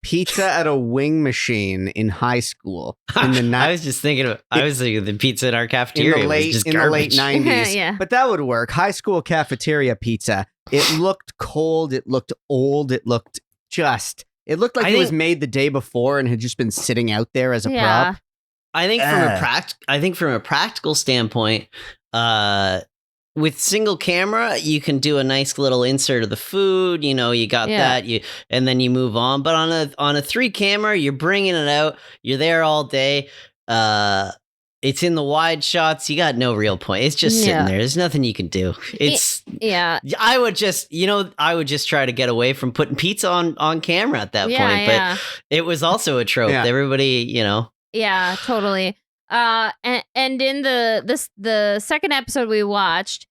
Pizza at a wing machine in high school in the I was just thinking of. I was thinking the pizza in our cafeteria was just in the late garbage. 90s. Yeah. But that would work. High school cafeteria pizza. It looked cold. It looked old. It looked like it was made the day before and had just been sitting out there as a prop. I think from a practical standpoint, with single camera, you can do a nice little insert of the food. You got that. And then you move on. But on a 3 camera, you're bringing it out. You're there all day. It's in the wide shots. You got no real point. It's just sitting there. There's nothing you can do. Yeah. I would just try to get away from putting pizza on camera at that point. But it was also a trope. Yeah. Everybody, Yeah, totally. And in the second episode we watched,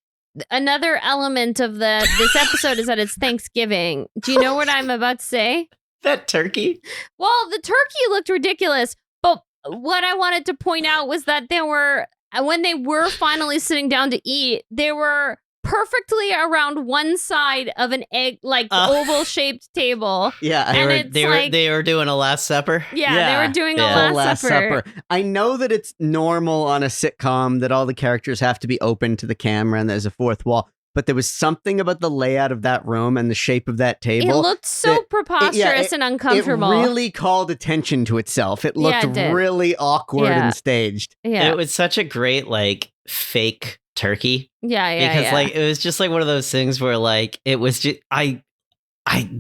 another element of this episode is that it's Thanksgiving. Do you know what I'm about to say? that turkey. Well, the turkey looked ridiculous, but what I wanted to point out was that when they were finally sitting down to eat, they were perfectly around one side of an egg, like oval shaped table. Yeah. And They were doing a Last Supper. Yeah, they were doing a Full Last Supper. I know that it's normal on a sitcom that all the characters have to be open to the camera and there's a fourth wall. but there was something about the layout of that room and the shape of that It table. looked so preposterous and uncomfortable. It really called attention to itself. It looked it did. really awkward Yeah. and staged. Yeah. It was such a great like fake turkey. Yeah. Because like it was just like one of those things where like it was just I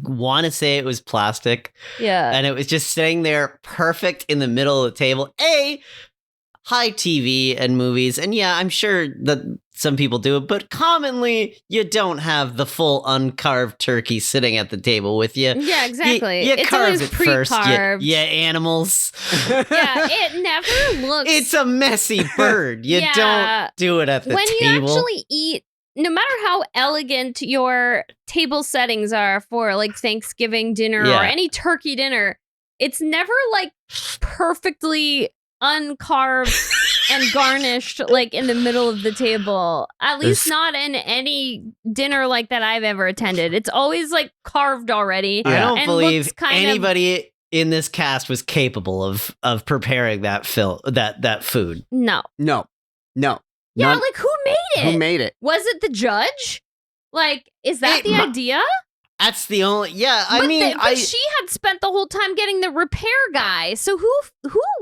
want to say it was plastic, and it was just sitting there perfect in the middle of the table. High TV and movies, and yeah, I'm sure that some people do it, but commonly you don't have the full uncarved turkey sitting at the table with you. Yeah, exactly. You It's carve always it first, pre-carved. you animals. Yeah, it never looks. It's a messy bird. You don't do it at the when table. you actually eat. No matter how elegant your table settings are for like Thanksgiving dinner or any turkey dinner, it's never like perfectly uncarved and garnished like in the middle of the table. At least not in any dinner like that I've ever attended. It's always like carved already. I don't believe looks kind anybody in this cast was capable of preparing that that food. No. Yeah, like who made it? Who made it? Was it the judge? Like, is that the idea? That's the only. Yeah, I But mean, but she had spent the whole time getting the repair guy. So who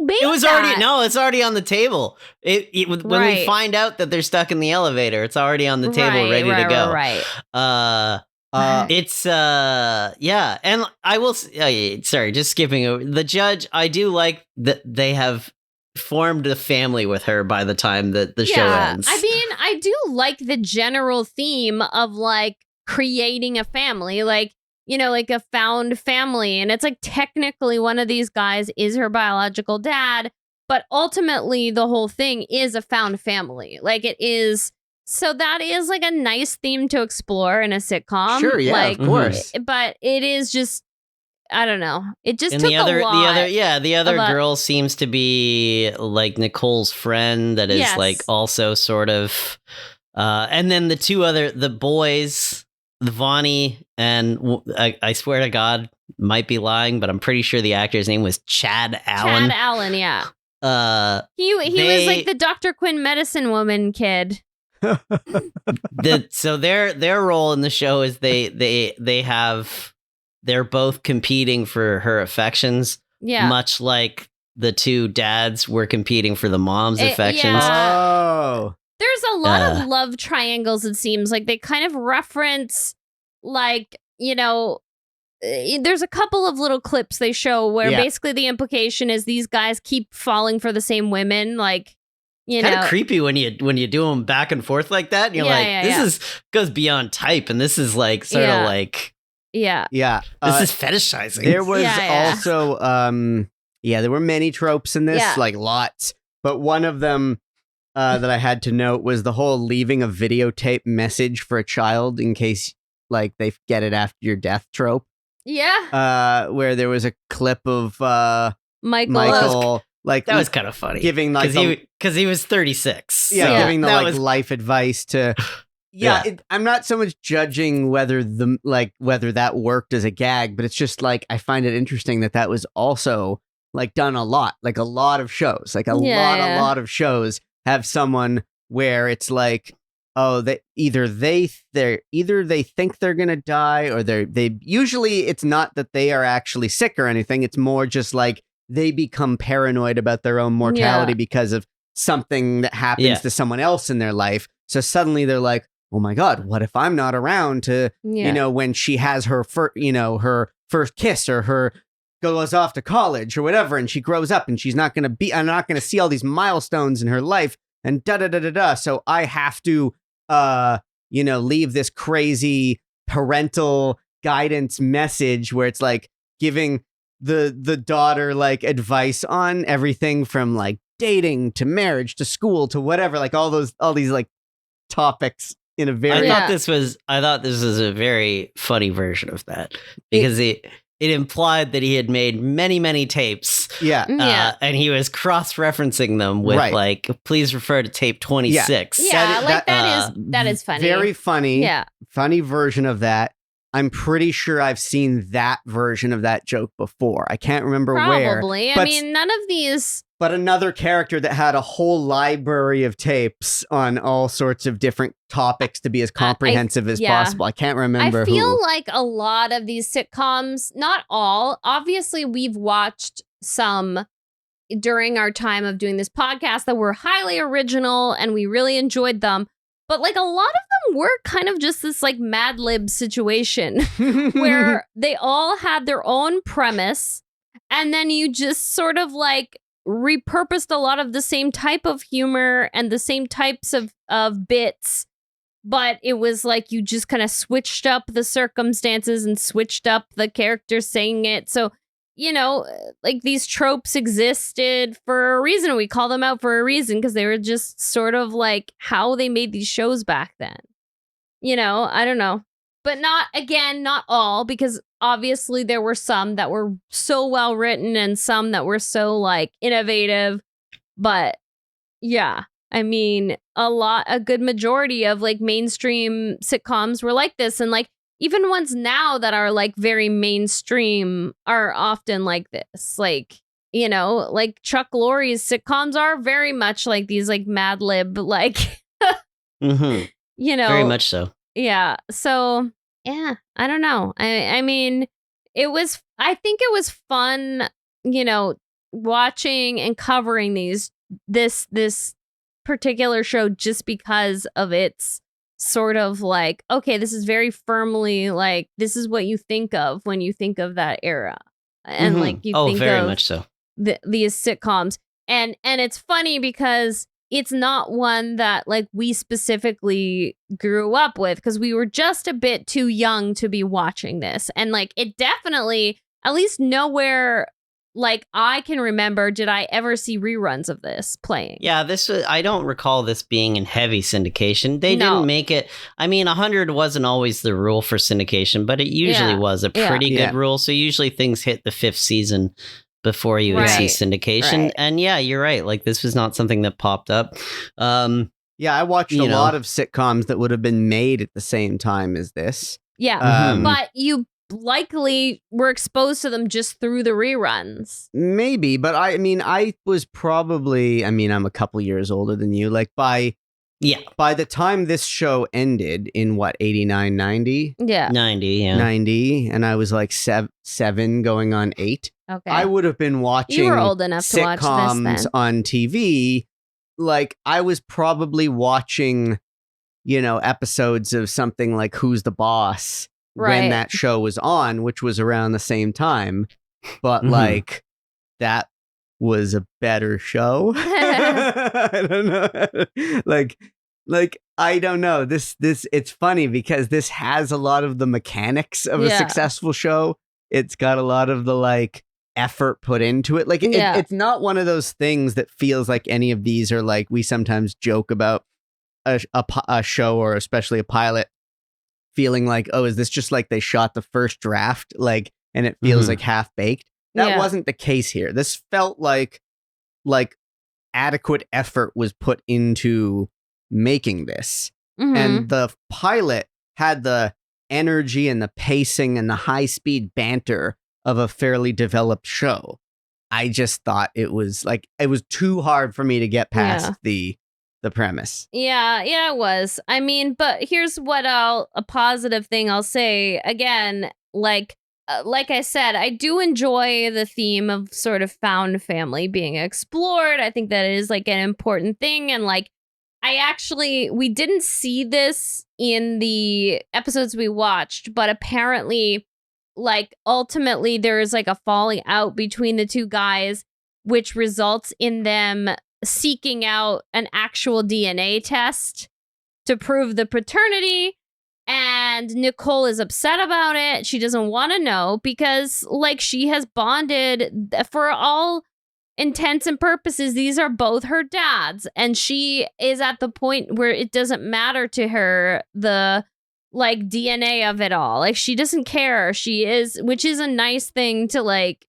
made it was that? it's already on the table. When we find out that they're stuck in the elevator, it's already on the table, ready to go. Right. It's yeah, and I will. Sorry, just skipping over the judge. I do like that they have formed a family with her by the time that the show ends. I mean, I do like the general theme of like creating a family, like, you know, like a found family. And it's like technically one of these guys is her biological dad, but ultimately the whole thing is a found family. Like it is. So that is like a nice theme to explore in a sitcom. Sure, yeah, like, of course. But it is just, I don't know. It just and took the other, a lot. the other girl seems to be like Nicole's friend that is like also sort of, and then the boys, the Vonnie, and I swear to God, might be lying, but I'm pretty sure the actor's name was Chad Allen. Chad Allen, yeah. He was like the Dr. Quinn medicine woman kid. So their role in the show is they're both competing for her affections. Yeah. Much like the two dads were competing for the mom's affections. Yeah. Oh. There's a lot of love triangles, it seems. Like they kind of reference, like, you know, there's a couple of little clips they show where basically the implication is these guys keep falling for the same women. Like, you know, kind of creepy when you do them back and forth like that. And you're this goes beyond type, and this is like sort of like yeah. This is fetishizing. There was also there were many tropes in this, like lots, but one of them that I had to note was the whole leaving a videotape message for a child in case like they get it after your death trope. Yeah. Where there was a clip of Michael. Like that was kind of funny, giving like because he was 36. Yeah, so giving the life advice to. I'm not so much judging whether that worked as a gag, but it's just like I find it interesting that was also like done a lot, like a lot of shows, like a lot of shows have someone where it's like, oh, they either they think they're gonna die, or they usually it's not that they are actually sick or anything. It's more just like they become paranoid about their own mortality because of something that happens to someone else in their life. So suddenly they're like, oh my God, what if I'm not around to, you know, when she has her her first kiss or her goes off to college or whatever, and she grows up and I'm not going to see all these milestones in her life and da-da-da-da-da. So I have to, leave this crazy parental guidance message where it's like giving the daughter like advice on everything from like dating to marriage to school to whatever, like all these like topics in a very. I thought this was a very funny version of that because it implied that he had made many tapes. And he was cross-referencing them with like, please refer to tape 26. That is funny. Very funny. Yeah. Funny version of that. I'm pretty sure I've seen that version of that joke before. I can't remember where. Probably. I but- mean, none of these. But another character that had a whole library of tapes on all sorts of different topics to be as comprehensive as possible. I can't remember I feel who. like a lot of these sitcoms, not all, obviously we've watched some during our time of doing this podcast that were highly original and we really enjoyed them. But like a lot of them were kind of just this like Mad Lib situation where they all had their own premise and then you just sort of like repurposed a lot of the same type of humor and the same types of bits, but it was like you just kind of switched up the circumstances and switched up the characters saying it. So, you know, like these tropes existed for a reason. We call them out for a reason because they were just sort of like how they made these shows back then. You know, I don't know. But not all, because obviously there were some that were so well written and some that were so like innovative. But yeah, I mean, a good majority of like mainstream sitcoms were like this. And like even ones now that are like very mainstream are often like this. Like, you know, like Chuck Lorre's sitcoms are very much like these like Mad Lib, like, you know, very much so. Yeah. So, yeah, I don't know. I mean, I think it was fun, you know, watching and covering this particular show just because of its sort of like, okay, this is very firmly like, this is what you think of when you think of that era. And like, you think very of much so. These sitcoms. And it's funny because it's not one that like we specifically grew up with because we were just a bit too young to be watching this. And like it definitely, at least nowhere like I can remember, did I ever see reruns of this playing. Yeah, I don't recall this being in heavy syndication. They didn't make it. I mean, 100 wasn't always the rule for syndication, but it usually was a pretty good rule. So usually things hit the 5th season before you would see syndication. Right. And yeah, you're right. Like this was not something that popped up. Yeah, I watched a lot of sitcoms that would have been made at the same time as this. Yeah, but you likely were exposed to them just through the reruns. Maybe, but I mean, I was probably, I'm a couple years older than you. Like by the time this show ended in what, 89, 90? Yeah. 90, yeah. 90, and I was like 7 going on 8. Okay. I would have been watching you were old enough to watch this sitcoms then. on TV. Like I was probably watching, you know, episodes of something like Who's the Boss when that show was on, which was around the same time. But like that was a better show. I don't know. like I don't know. This it's funny because this has a lot of the mechanics of a successful show. It's got a lot of the like effort put into it. Like it's not one of those things that feels like any of these are like, we sometimes joke about a show or especially a pilot feeling like, oh, is this just like they shot the first draft, like, and it feels like half baked. That wasn't the case here. This felt like adequate effort was put into making this. And the pilot had the energy and the pacing and the high speed banter of a fairly developed show. I just thought it was too hard for me to get past the premise. Yeah, it was. I mean, but here's what a positive thing I'll say. Again, like I said, I do enjoy the theme of sort of found family being explored. I think that is like an important thing. And like, we didn't see this in the episodes we watched, but apparently, like, ultimately there is like a falling out between the two guys, which results in them seeking out an actual DNA test to prove the paternity. And Nicole is upset about it. She doesn't want to know because, like, she has bonded for all intents and purposes. These are both her dads. And she is at the point where it doesn't matter to her, the like DNA of it all. Like, she doesn't care. She is, which is a nice thing to like,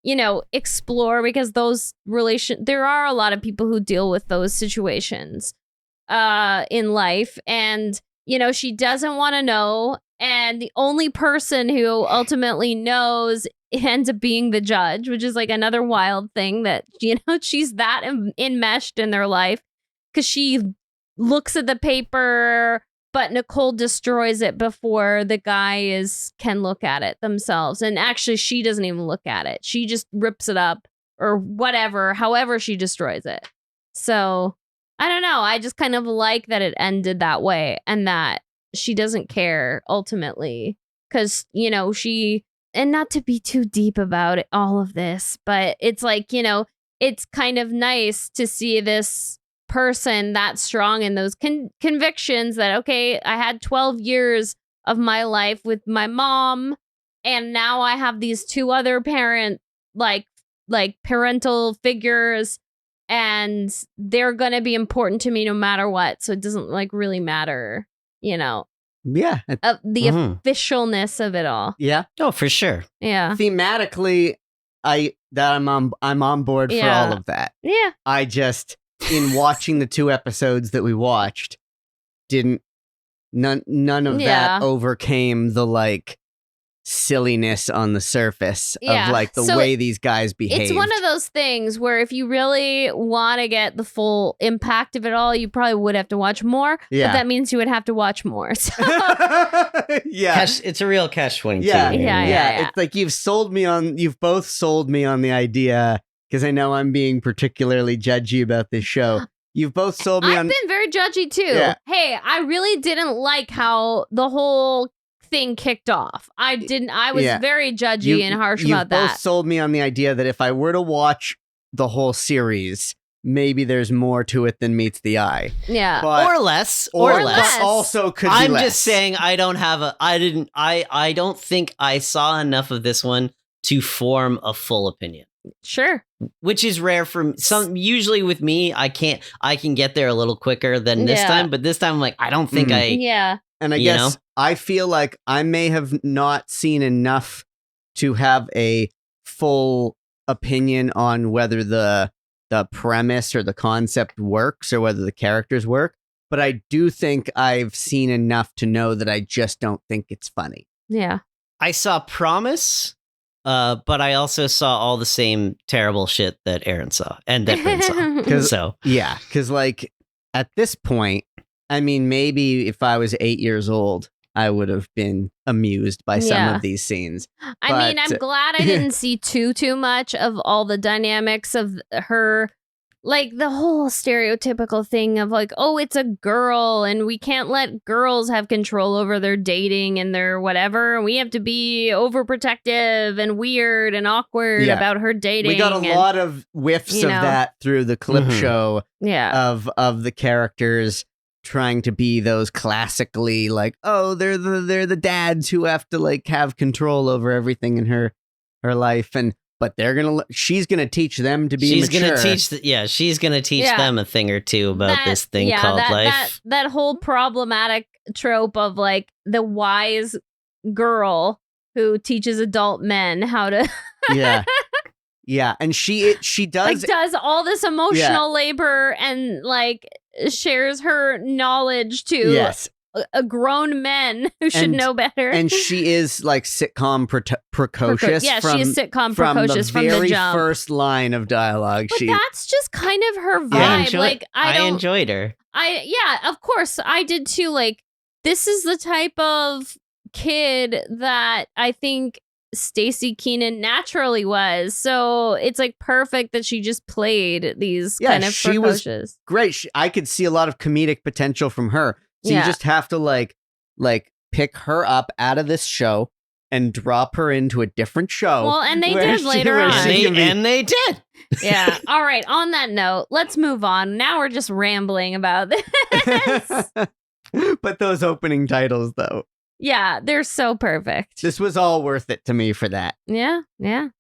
you know, explore, because those there are a lot of people who deal with those situations in life. And, you know, she doesn't want to know. And the only person who ultimately knows ends up being the judge, which is like another wild thing that, she's that enmeshed in their life because she looks at the paper, but Nicole destroys it before the guy can look at it themselves. And actually, she doesn't even look at it. She just rips it up or whatever, however she destroys it. So I don't know. I just kind of like that it ended that way and that she doesn't care ultimately because, and not to be too deep about it, all of this, but it's like, it's kind of nice to see this person that strong in those convictions that, okay, I had 12 years of my life with my mom and now I have these two other like parental figures and they're going to be important to me no matter what. So it doesn't like really matter, Yeah. the officialness of it all. Yeah. Oh, for sure. Yeah. Thematically, I'm on board for all of that. Yeah. I just, in watching the 2 episodes that we watched, none of that overcame the like silliness on the surface of like the way these guys behave. It's one of those things where if you really want to get the full impact of it all, you probably would have to watch more. Yeah. But that means you would have to watch more. So. Yeah. It's a real catch-22. Yeah. It's like you've both sold me on the idea, because I know I'm being particularly judgy about this show. You've both sold me I've been very judgy too. Yeah. Hey, I really didn't like how the whole thing kicked off. I was very judgy and harsh about that. You've both sold me on the idea that if I were to watch the whole series, maybe there's more to it than meets the eye. Yeah. But, or less. But also could be I'm less. just saying I don't think I saw enough of this one to form a full opinion. Sure. Which is rare for some. Usually with me, I can get there a little quicker than this time, but this time I'm like, I don't think Yeah. And I guess I feel like I may have not seen enough to have a full opinion on whether the premise or the concept works or whether the characters work. But I do think I've seen enough to know that I just don't think it's funny. Yeah. I saw Promise, but I also saw all the same terrible shit that Aaron saw and that Brynn saw. Because like at this point, I mean, maybe if I was 8 years old, I would have been amused by some of these scenes. I mean, I'm glad I didn't see too much of all the dynamics of her, like the whole stereotypical thing of like, oh, it's a girl and we can't let girls have control over their dating and their whatever. We have to be overprotective and weird and awkward about her dating. We got a lot of whiffs of that through the clip show of the characters trying to be those classically like, oh, they're the dads who have to like have control over everything in her life, but she's gonna teach them to be mature. She's gonna teach them a thing or two about this thing called life. That whole problematic trope of like the wise girl who teaches adult men how to Yeah, and she does does all this emotional labor and like shares her knowledge to a grown men who should know better. And she is like sitcom precocious. She is sitcom precocious from the very jump. First line of dialogue. But that's just kind of her vibe. I enjoyed her. Of course I did too. Like, this is the type of kid that I think Staci Keanan naturally was, so it's like perfect that she just played these kind of she precocious. Was great. I could see a lot of comedic potential from her. So you just have to like pick her up out of this show and drop her into a different show. Well, and they did later on. And they did. Yeah. All right. On that note, let's move on. Now we're just rambling about this. But those opening titles, though. Yeah, they're so perfect. This was all worth it to me for that. Yeah.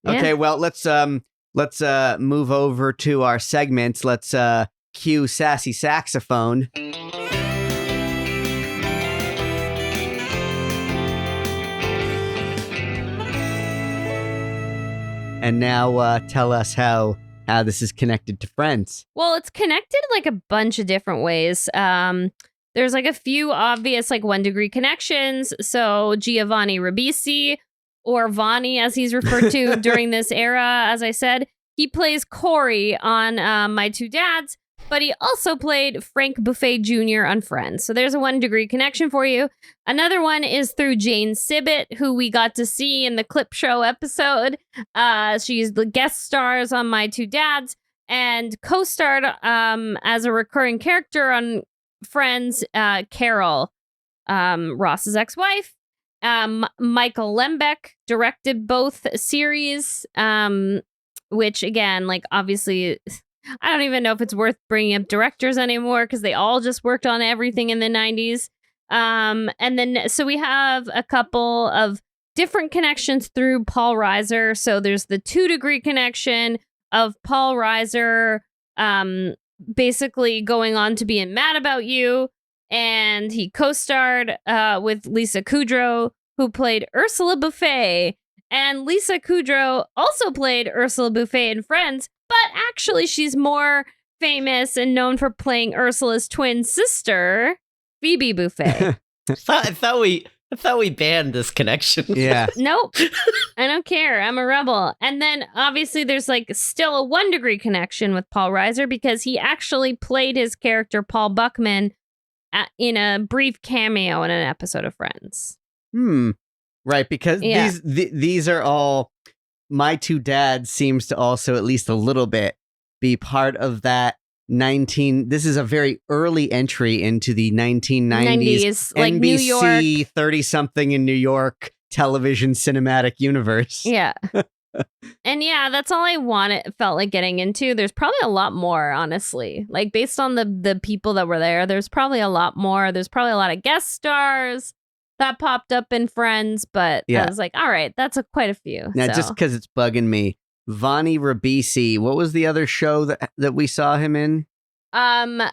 Okay, well, let's move over to our segments. Let's cue Sassy Saxophone. And now tell us how this is connected to Friends. Well, it's connected like a bunch of different ways. There's like a few obvious like 1 degree connections. So Giovanni Ribisi, or Vonnie as he's referred to during this era, as I said, he plays Corey on My Two Dads, but he also played Frank Buffet Jr. on Friends. So there's a 1 degree connection for you. Another one is through Jane Sibbett, who we got to see in the clip show episode. She's the guest stars on My Two Dads and co-starred as a recurring character on Friends, Carol, Ross's ex-wife. Michael Lembeck directed both series, which again, like obviously, I don't even know if it's worth bringing up directors anymore because they all just worked on everything in the 90s. And then, so we have a couple of different connections through Paul Reiser. So there's the 2 degree connection of Paul Reiser, basically going on to be in Mad About You. And he co-starred with Lisa Kudrow, who played Ursula Buffet. And Lisa Kudrow also played Ursula Buffet in Friends, but actually she's more famous and known for playing Ursula's twin sister, Phoebe Buffet. I thought we banned this connection. Yeah. Nope. I don't care. I'm a rebel. And then obviously there's like still a 1 degree connection with Paul Reiser because he actually played his character Paul Buckman in a brief cameo in an episode of Friends. Right, because these are all My Two Dads seems to also at least a little bit be part of that this is a very early entry into the 1990s like NBC New York 30-something in New York television cinematic universe. Yeah. And yeah, that's all I felt like getting into. There's probably a lot more, honestly. Like based on the people that were there, there's probably a lot more. There's probably a lot of guest stars that popped up in Friends, but I was like, all right, that's quite a few. Now, just because it's bugging me, Vonnie Ribisi, what was the other show that we saw him in? That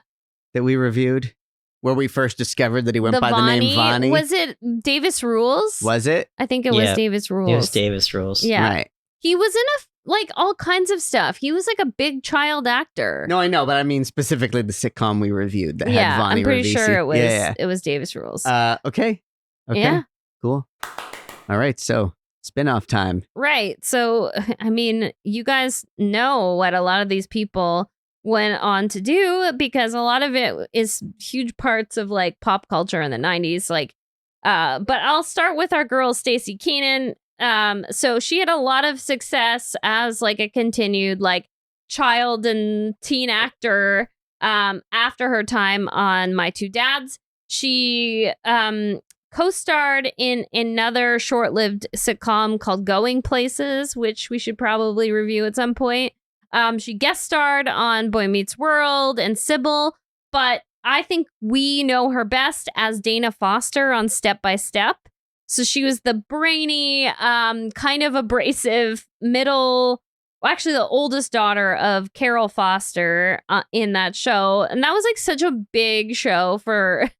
we reviewed? Where we first discovered that he went by the name Vonnie? Was it Davis Rules? Was it? I think it was Davis Rules. It was Davis Rules. Yeah. Right. He was in like all kinds of stuff. He was like a big child actor. No, I know, but I mean specifically the sitcom we reviewed that had Vonnie I'm pretty Ribisi. sure it was. Yeah. It was Davis Rules. Okay. Yeah. Cool. All right. So spin-off time. Right. So, I mean, you guys know what a lot of these people went on to do because a lot of it is huge parts of like pop culture in the 90s. Like, but I'll start with our girl, Staci Keanan. So she had a lot of success as like a continued like child and teen actor after her time on My Two Dads. She co-starred in another short-lived sitcom called Going Places, which we should probably review at some point. She guest starred on Boy Meets World and Sybil, but I think we know her best as Dana Foster on Step by Step. So she was the brainy, kind of abrasive actually the oldest daughter of Carol Foster in that show. And that was like such a big show for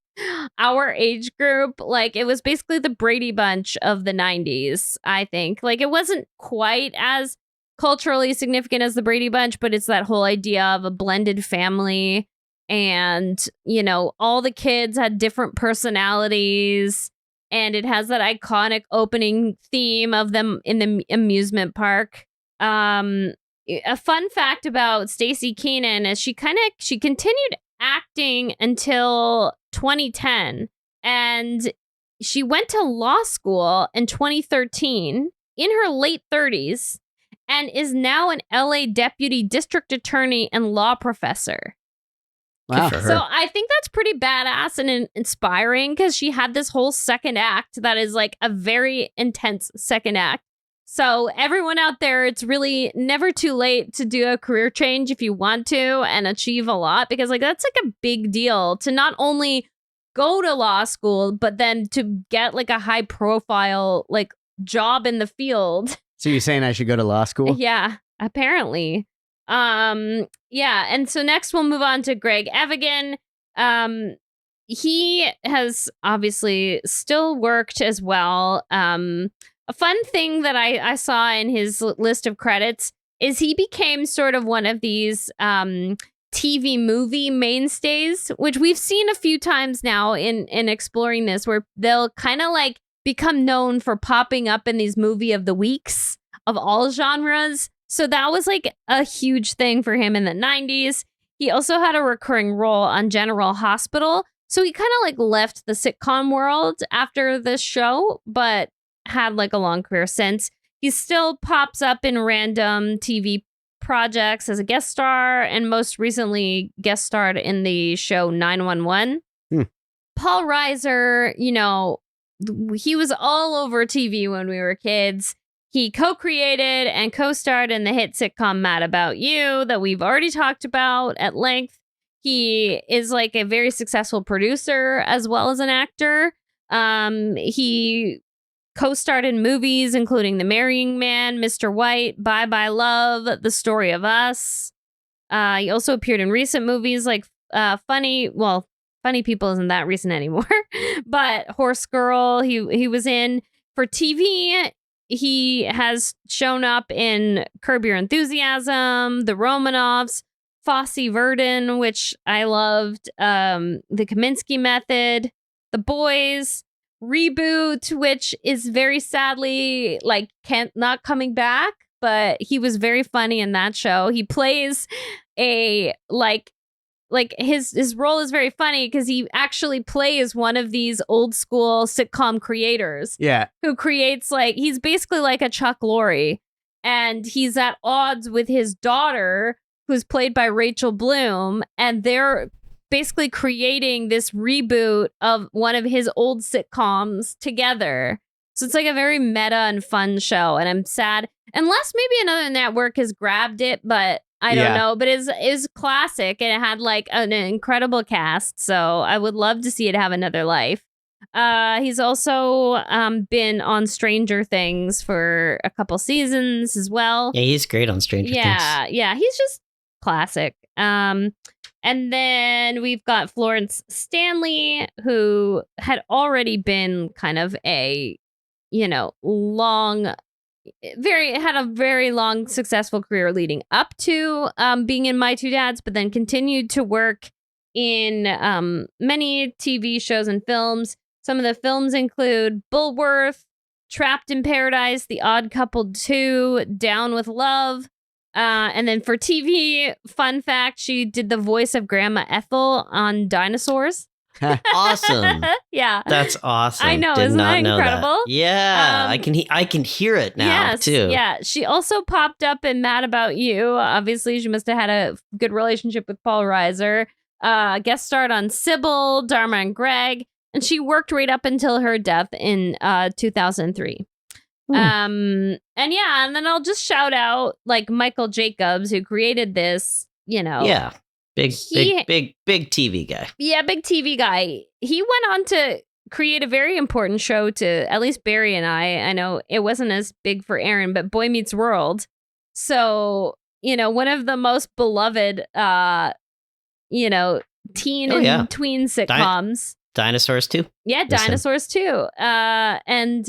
our age group. Like it was basically the Brady Bunch of the 90s, I think. Like it wasn't quite as culturally significant as the Brady Bunch, but it's that whole idea of a blended family. And, you know, all the kids had different personalities. And it has that iconic opening theme of them in the amusement park. A fun fact about Staci Keanan is she continued acting until 2010. And she went to law school in 2013 in her late 30s and is now an LA deputy district attorney and law professor. Wow. So I think that's pretty badass and inspiring because she had this whole second act that is like a very intense second act. So everyone out there, it's really never too late to do a career change if you want to and achieve a lot, because like that's like a big deal to not only go to law school, but then to get like a high profile like job in the field. So you're saying I should go to law school? Yeah, apparently. Yeah, and so next we'll move on to Greg Evigan. He has obviously still worked as well. A fun thing that I saw in his list of credits is he became sort of one of these TV movie mainstays, which we've seen a few times now in exploring this, where they'll kind of like become known for popping up in these movie of the weeks of all genres. So that was like a huge thing for him in the 90s. He also had a recurring role on General Hospital. So he kind of like left the sitcom world after this show, but had like a long career since. He still pops up in random TV projects as a guest star, and most recently guest starred in the show 911. Paul Reiser, you know, he was all over TV when we were kids. He co-created and co-starred in the hit sitcom Mad About You that we've already talked about at length. He is like a very successful producer as well as an actor. He co-starred in movies including The Marrying Man, Mr. White, Bye Bye Love, The Story of Us. He also appeared in recent movies like Funny People isn't that recent anymore, but Horse Girl he was in. For TV, he has shown up in Curb Your Enthusiasm, The Romanovs, Fosse Verdon, which I loved, The Kaminsky Method, The Boys, Reboot, which is very sadly like not coming back, but he was very funny in that show. He plays a like his role is very funny because he actually plays one of these old school sitcom creators. Yeah. Who creates like, he's basically like a Chuck Lorre, and he's at odds with his daughter, who's played by Rachel Bloom, and they're basically creating this reboot of one of his old sitcoms together. So it's like a very meta and fun show, and I'm sad unless maybe another network has grabbed it, but I don't know. But is classic, and it had like an incredible cast, so I would love to see it have another life. He's also been on Stranger Things for a couple seasons as well. Yeah, he's great on Stranger Things. Yeah, he's just classic. And then we've got Florence Stanley, who had already been kind of a, you know, had a very long successful career leading up to being in My Two Dads, but then continued to work in many TV shows and films. Some of the films include Bulworth, Trapped in Paradise, The Odd Couple 2, Down with Love. And then for TV, fun fact, she did the voice of Grandma Ethel on Dinosaurs. Awesome. Yeah. That's awesome. I know, Did isn't not that know incredible? Yeah, I can hear it now too. Yeah. She also popped up in Mad About You. Obviously, she must have had a good relationship with Paul Reiser. Guest starred on Sybil, Dharma and Greg, and she worked right up until her death in 2003. And then I'll just shout out like Michael Jacobs, who created this, you know. Yeah. Big TV guy. Yeah, big TV guy. He went on to create a very important show to at least Barry and I. I know it wasn't as big for Aaron, but Boy Meets World. So, you know, one of the most beloved, you know, teen and tween sitcoms. Dinosaurs too. Yeah, Dinosaurs too. And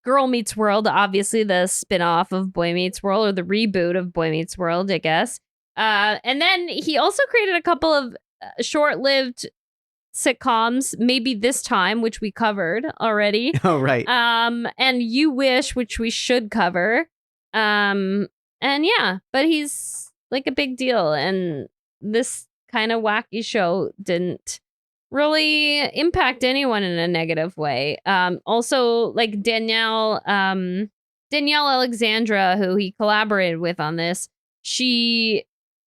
Girl Meets World, obviously the spinoff of Boy Meets World, or the reboot of Boy Meets World, I guess. And then he also created a couple of short-lived sitcoms, Maybe This Time, which we covered already. Oh, right. And You Wish, which we should cover. And yeah, but he's like a big deal. And this kind of wacky show didn't really impact anyone in a negative way. Also, like Danielle Alexandra, who he collaborated with on this, she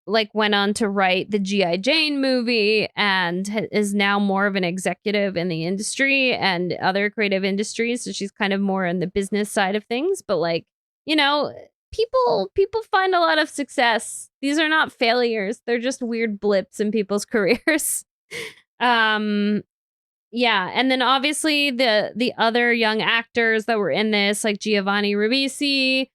like went on to write the G.I. Jane movie and is now more of an executive in the industry and other creative industries. So she's kind of more in the business side of things. But like, you know, people find a lot of success. These are not failures. They're just weird blips in people's careers. Yeah. And then obviously the other young actors that were in this, like Giovanni Ribisi,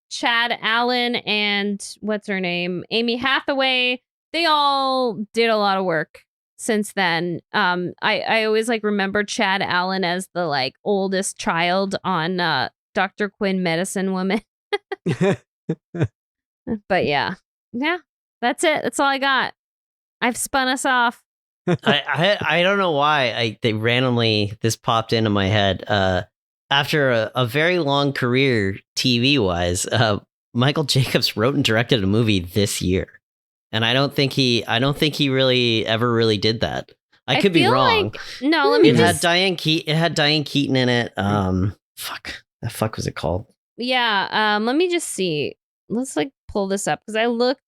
Chad Allen, and what's her name? Amy Hathaway. They all did a lot of work since then. I always like remember Chad Allen as the like oldest child on Dr. Quinn Medicine Woman. But yeah, that's it. That's all I got. I've spun us off. I don't know why they randomly this popped into my head. After a very long career TV wise, Michael Jacobs wrote and directed a movie this year, and I don't think he really ever really did that. I could be feel wrong. No, let me It just. had Diane Keaton in it. The fuck was it called? Yeah. Let me just see. Let's pull this up because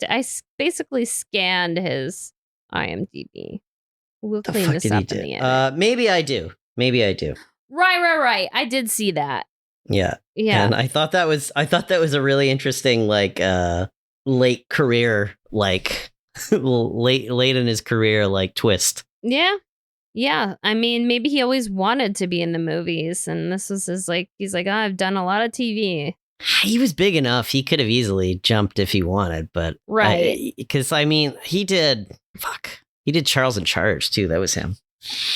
I basically scanned his IMDb. We'll The clean fuck this did up he in do? the end. Maybe I do. Right. I did see that. Yeah. Yeah. And I thought that was a really interesting late career late in his career twist. Yeah. Yeah. I mean, maybe he always wanted to be in the movies, and this was his he's like, oh, I've done a lot of TV. He was big enough; he could have easily jumped if he wanted, but right. Because he did Charles in Charge too. That was him.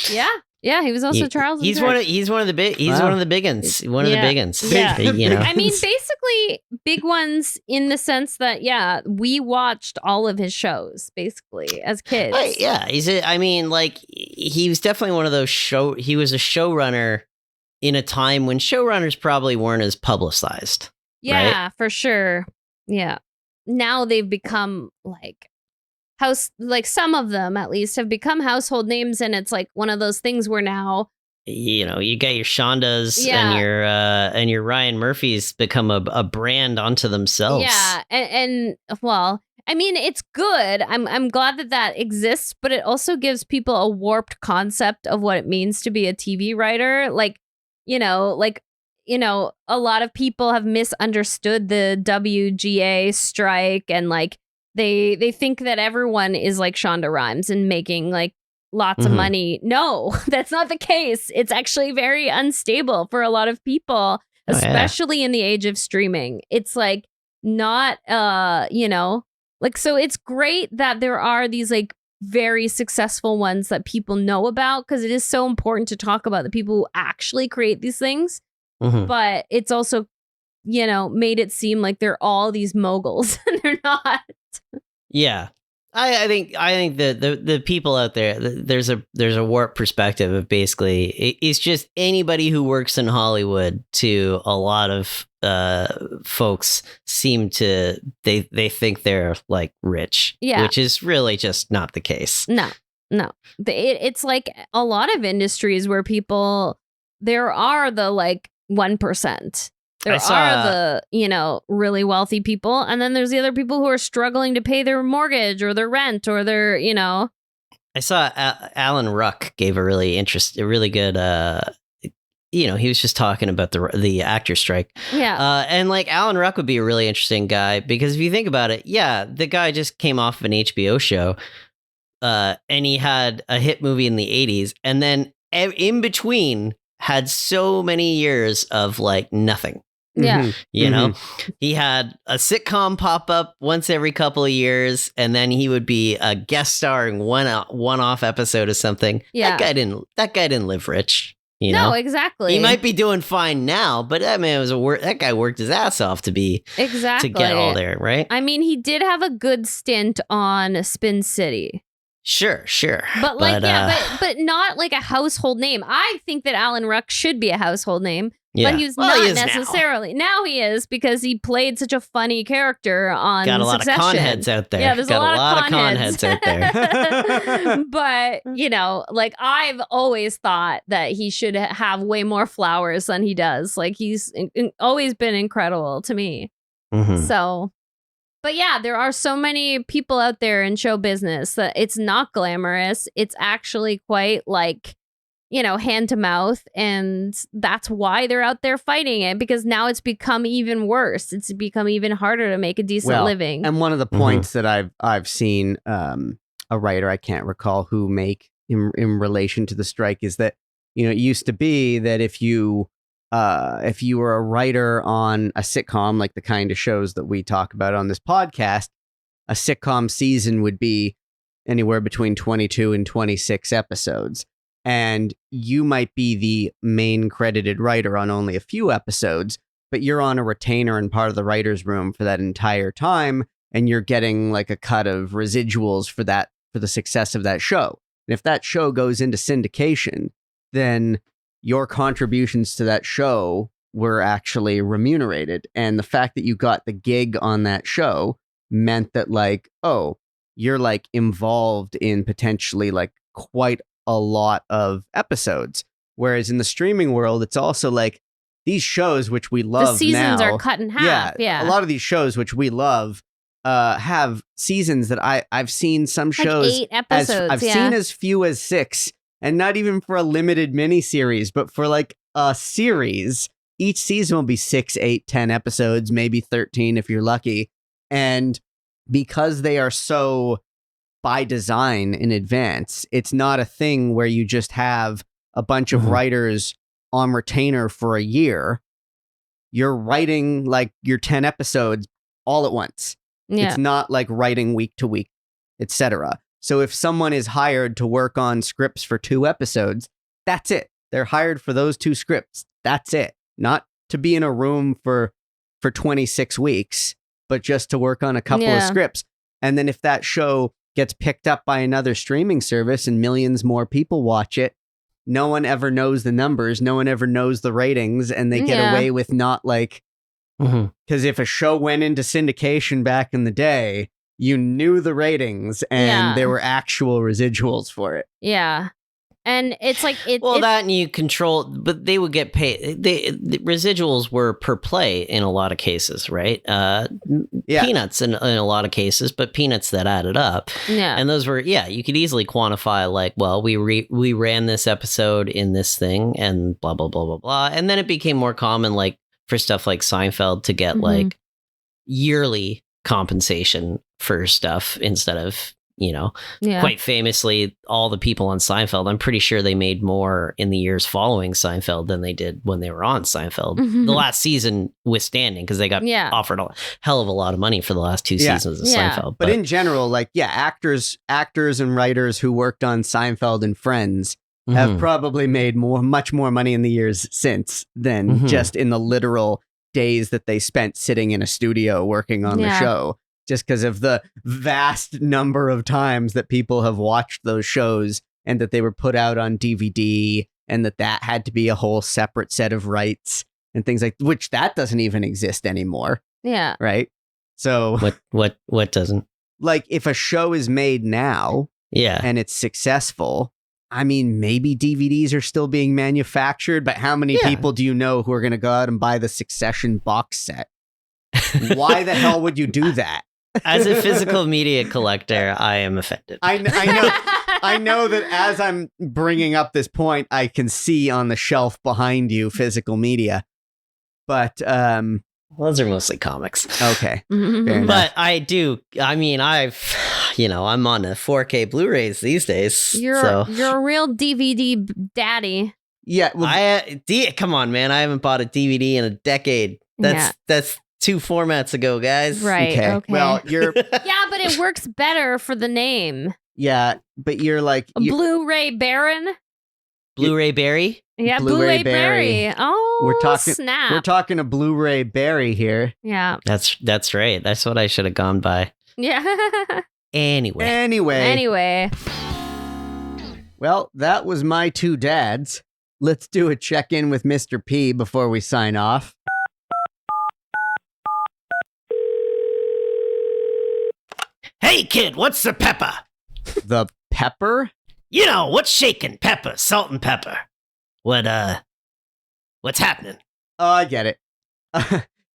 Yeah. Yeah, he was also Charles. He's one of the big. He's one of the big uns. One of the big uns. Yeah. You know. I mean, basically, big ones in the sense that we watched all of his shows basically as kids. Yeah, he was definitely one of those He was a showrunner in a time when showrunners probably weren't as publicized. Yeah, right? for sure. Yeah. Now they've become some of them at least have become household names, and it's one of those things where now you got your Shondas and your Ryan Murphys become a brand unto themselves. Yeah, and well, I mean, it's good. I'm glad that exists, but it also gives people a warped concept of what it means to be a TV writer. A lot of people have misunderstood the WGA strike, and they think that everyone is like Shonda Rhimes and making lots of money. No, that's not the case. It's actually very unstable for a lot of people, especially in the age of streaming. It's not, so it's great that there are these very successful ones that people know about, because it is so important to talk about the people who actually create these things. But it's also, made it seem like they're all these moguls and they're not. Yeah. I think the people out there, there's a warped perspective of basically it's just anybody who works in Hollywood. To a lot of folks seem to they think they're rich, which is really just not the case. No. It's a lot of industries where there are the 1%. There are the, really wealthy people. And then there's the other people who are struggling to pay their mortgage or their rent or their, I saw Alan Ruck gave a really good, he was just talking about the actor strike. Yeah. And Alan Ruck would be a really interesting guy, because if you think about it, the guy just came off of an HBO show and he had a hit movie in the 80s. And then in between had so many years of nothing. Yeah. You know, he had a sitcom pop up once every couple of years, and then he would be a guest star in one-off episode of something. Yeah. That guy didn't live rich. No, exactly. He might be doing fine now, but that man that guy worked his ass off to get all there, right? I mean, he did have a good stint on Spin City. Sure. But but not a household name. I think that Alan Ruck should be a household name, but he was not necessarily. Now he is, because he played such a funny character on Got a lot Succession. of con heads out there. Yeah, there's a lot of con heads out there. But, I've always thought that he should have way more flowers than he does. He's always been incredible to me. So... But yeah, there are so many people out there in show business that it's not glamorous. It's actually quite hand to mouth. And that's why they're out there fighting it, because now it's become even worse. It's become even harder to make a decent living. And one of the points that I've seen a writer, I can't recall who, make in relation to the strike is that, it used to be that if you were a writer on a sitcom, like the kind of shows that we talk about on this podcast, a sitcom season would be anywhere between 22 and 26 episodes. And you might be the main credited writer on only a few episodes, but you're on a retainer and part of the writer's room for that entire time. and you're getting like a cut of residuals for the success of that show. And if that show goes into syndication, then your contributions to that show were actually remunerated. And the fact that you got the gig on that show meant that like, oh, you're like involved in potentially like quite a lot of episodes. Whereas in the streaming world, it's also like these shows, which we love The seasons now, are cut in half. Yeah. a lot of these shows, which we love, have seasons that I've seen some shows 8 episodes. I've seen as few as 6, and not even for a limited miniseries, but for like a series. Each season will be 6, 8, 10 episodes, maybe 13 if you're lucky. And because they are so by design in advance, it's not a thing where you just have a bunch of writers on retainer for a year. You're writing like your 10 episodes all at once. Yeah. It's not like writing week to week, etc. So if someone is hired to work on scripts for 2 episodes, that's it. They're hired for those 2 scripts. That's it. Not to be in a room for 26 weeks, but just to work on a couple of scripts. And then if that show gets picked up by another streaming service and millions more people watch it, no one ever knows the numbers. No one ever knows the ratings, and they get away with not like, because if a show went into syndication back in the day, you knew the ratings and there were actual residuals for it. Yeah. And it's like that and you control, but they would get paid. The residuals were per play in a lot of cases, right? Peanuts in a lot of cases, but peanuts that added up. Yeah, and those were you could easily quantify like, well, we ran this episode in this thing and blah blah blah blah blah, and then it became more common like for stuff like Seinfeld to get like yearly compensation for stuff instead of. Quite famously, all the people on Seinfeld, I'm pretty sure they made more in the years following Seinfeld than they did when they were on Seinfeld. The last season withstanding, because they got offered a hell of a lot of money for the last 2 seasons of Seinfeld. But in general, like, actors and writers who worked on Seinfeld and Friends have probably made much more money in the years since than just in the literal days that they spent sitting in a studio working on the show. Just because of the vast number of times that people have watched those shows and that they were put out on DVD and that had to be a whole separate set of rights and things like, which that doesn't even exist anymore. Yeah. Right. So what doesn't? Like if a show is made now and it's successful, I mean, maybe DVDs are still being manufactured, but how many people do you know who are going to go out and buy the Succession box set? Why the hell would you do that? As a physical media collector, I am offended. I know that as I'm bringing up this point, I can see on the shelf behind you physical media. But those are mostly comics. Okay. But I'm on the 4K Blu-rays these days. You're a real DVD daddy. Yeah. Well, come on, man. I haven't bought a DVD in a decade. That's 2 formats ago, guys. Right. Okay. Well, you're. Yeah, but it works better for the name. Yeah, but you're like Blu-ray Baron. Blu-ray Barry. Yeah, Blu-ray Barry. Oh, snap! We're talking a Blu-ray Barry here. Yeah, that's right. That's what I should have gone by. Yeah. Anyway. Well, that was my 2 dads. Let's do a check-in with Mr. P before we sign off. Hey, kid, what's the pepper? The pepper? You know, what's shaking? Pepper, salt and pepper. What's happening? Oh, I get it.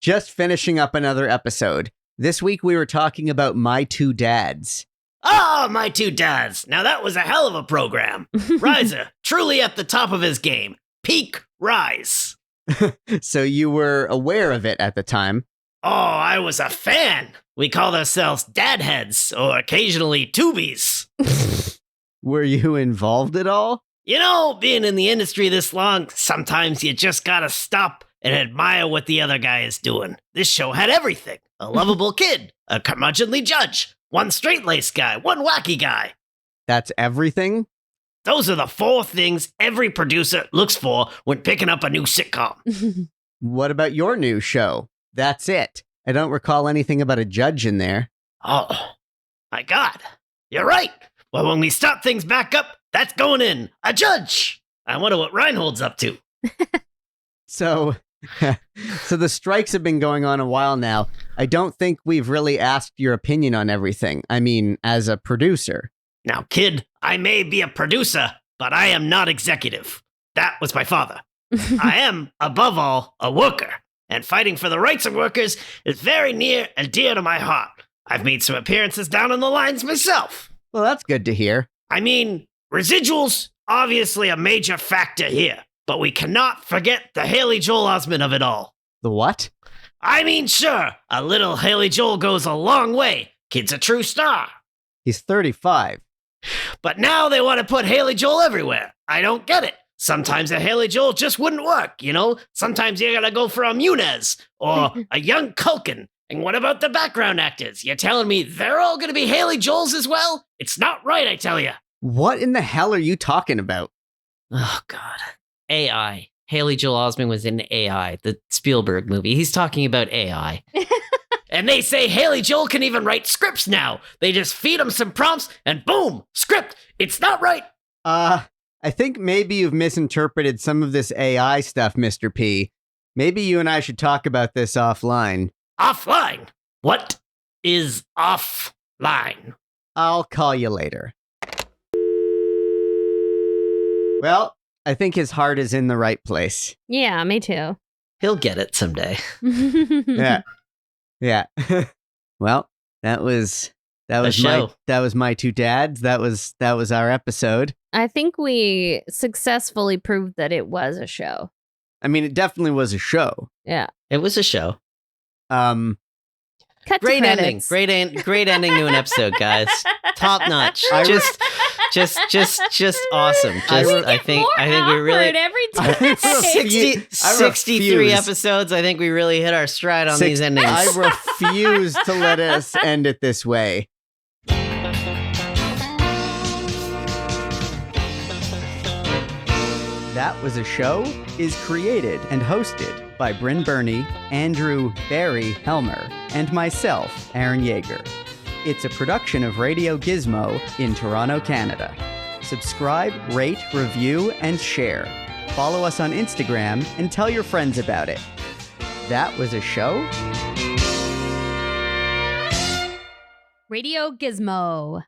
Just finishing up another episode. This week we were talking about My 2 Dads. Oh, My 2 Dads. Now that was a hell of a program. Reiser, truly at the top of his game. Peak rise. So you were aware of it at the time? Oh, I was a fan. We called ourselves Dadheads, or occasionally Tubies. Were you involved at all? You know, being in the industry this long, sometimes you just gotta stop and admire what the other guy is doing. This show had everything. A lovable kid, a curmudgeonly judge, one straight-laced guy, one wacky guy. That's everything? Those are the 4 things every producer looks for when picking up a new sitcom. What about your new show? That's it. I don't recall anything about a judge in there. Oh, my God. You're right. Well, when we start things back up, that's going in. A judge. I wonder what Reinhold's up to. So, so the strikes have been going on a while now. I don't think we've really asked your opinion on everything. I mean, as a producer. Now, kid, I may be a producer, but I am not executive. That was my father. I am, above all, a worker, and fighting for the rights of workers is very near and dear to my heart. I've made some appearances down on the lines myself. Well, that's good to hear. I mean, residuals, obviously a major factor here, but we cannot forget the Haley Joel Osment of it all. The what? I mean, sure, a little Haley Joel goes a long way. Kid's a true star. He's 35. But now they want to put Haley Joel everywhere. I don't get it. Sometimes a Haley Joel just wouldn't work, you know? Sometimes you gotta go for a Munez or a young Culkin. And what about the background actors? You're telling me they're all gonna be Haley Joels as well? It's not right, I tell you. What in the hell are you talking about? Oh, God. AI. Haley Joel Osment was in AI, the Spielberg movie. He's talking about AI. And they say Haley Joel can even write scripts now. They just feed him some prompts and boom, script. It's not right. I think maybe you've misinterpreted some of this AI stuff, Mr. P. Maybe you and I should talk about this offline. Offline? What is offline? I'll call you later. Well, I think his heart is in the right place. Yeah, me too. He'll get it someday. Yeah. Yeah. Well, that was my two dads. That was our episode. I think we successfully proved that it was a show. I mean, it definitely was a show. Yeah. It was a show. Cut Great to ending. credits. Great ending to an episode, guys. Top notch. Just awesome. I think we really every time. 63 episodes. I think we really hit our stride on these endings. I refuse to let us end it this way. That Was a Show is created and hosted by Brynn Burney, Andrew Barry Helmer, and myself, Aaron Yeager. It's a production of Radio Gizmo in Toronto, Canada. Subscribe, rate, review, and share. Follow us on Instagram and tell your friends about it. That Was a Show? Radio Gizmo.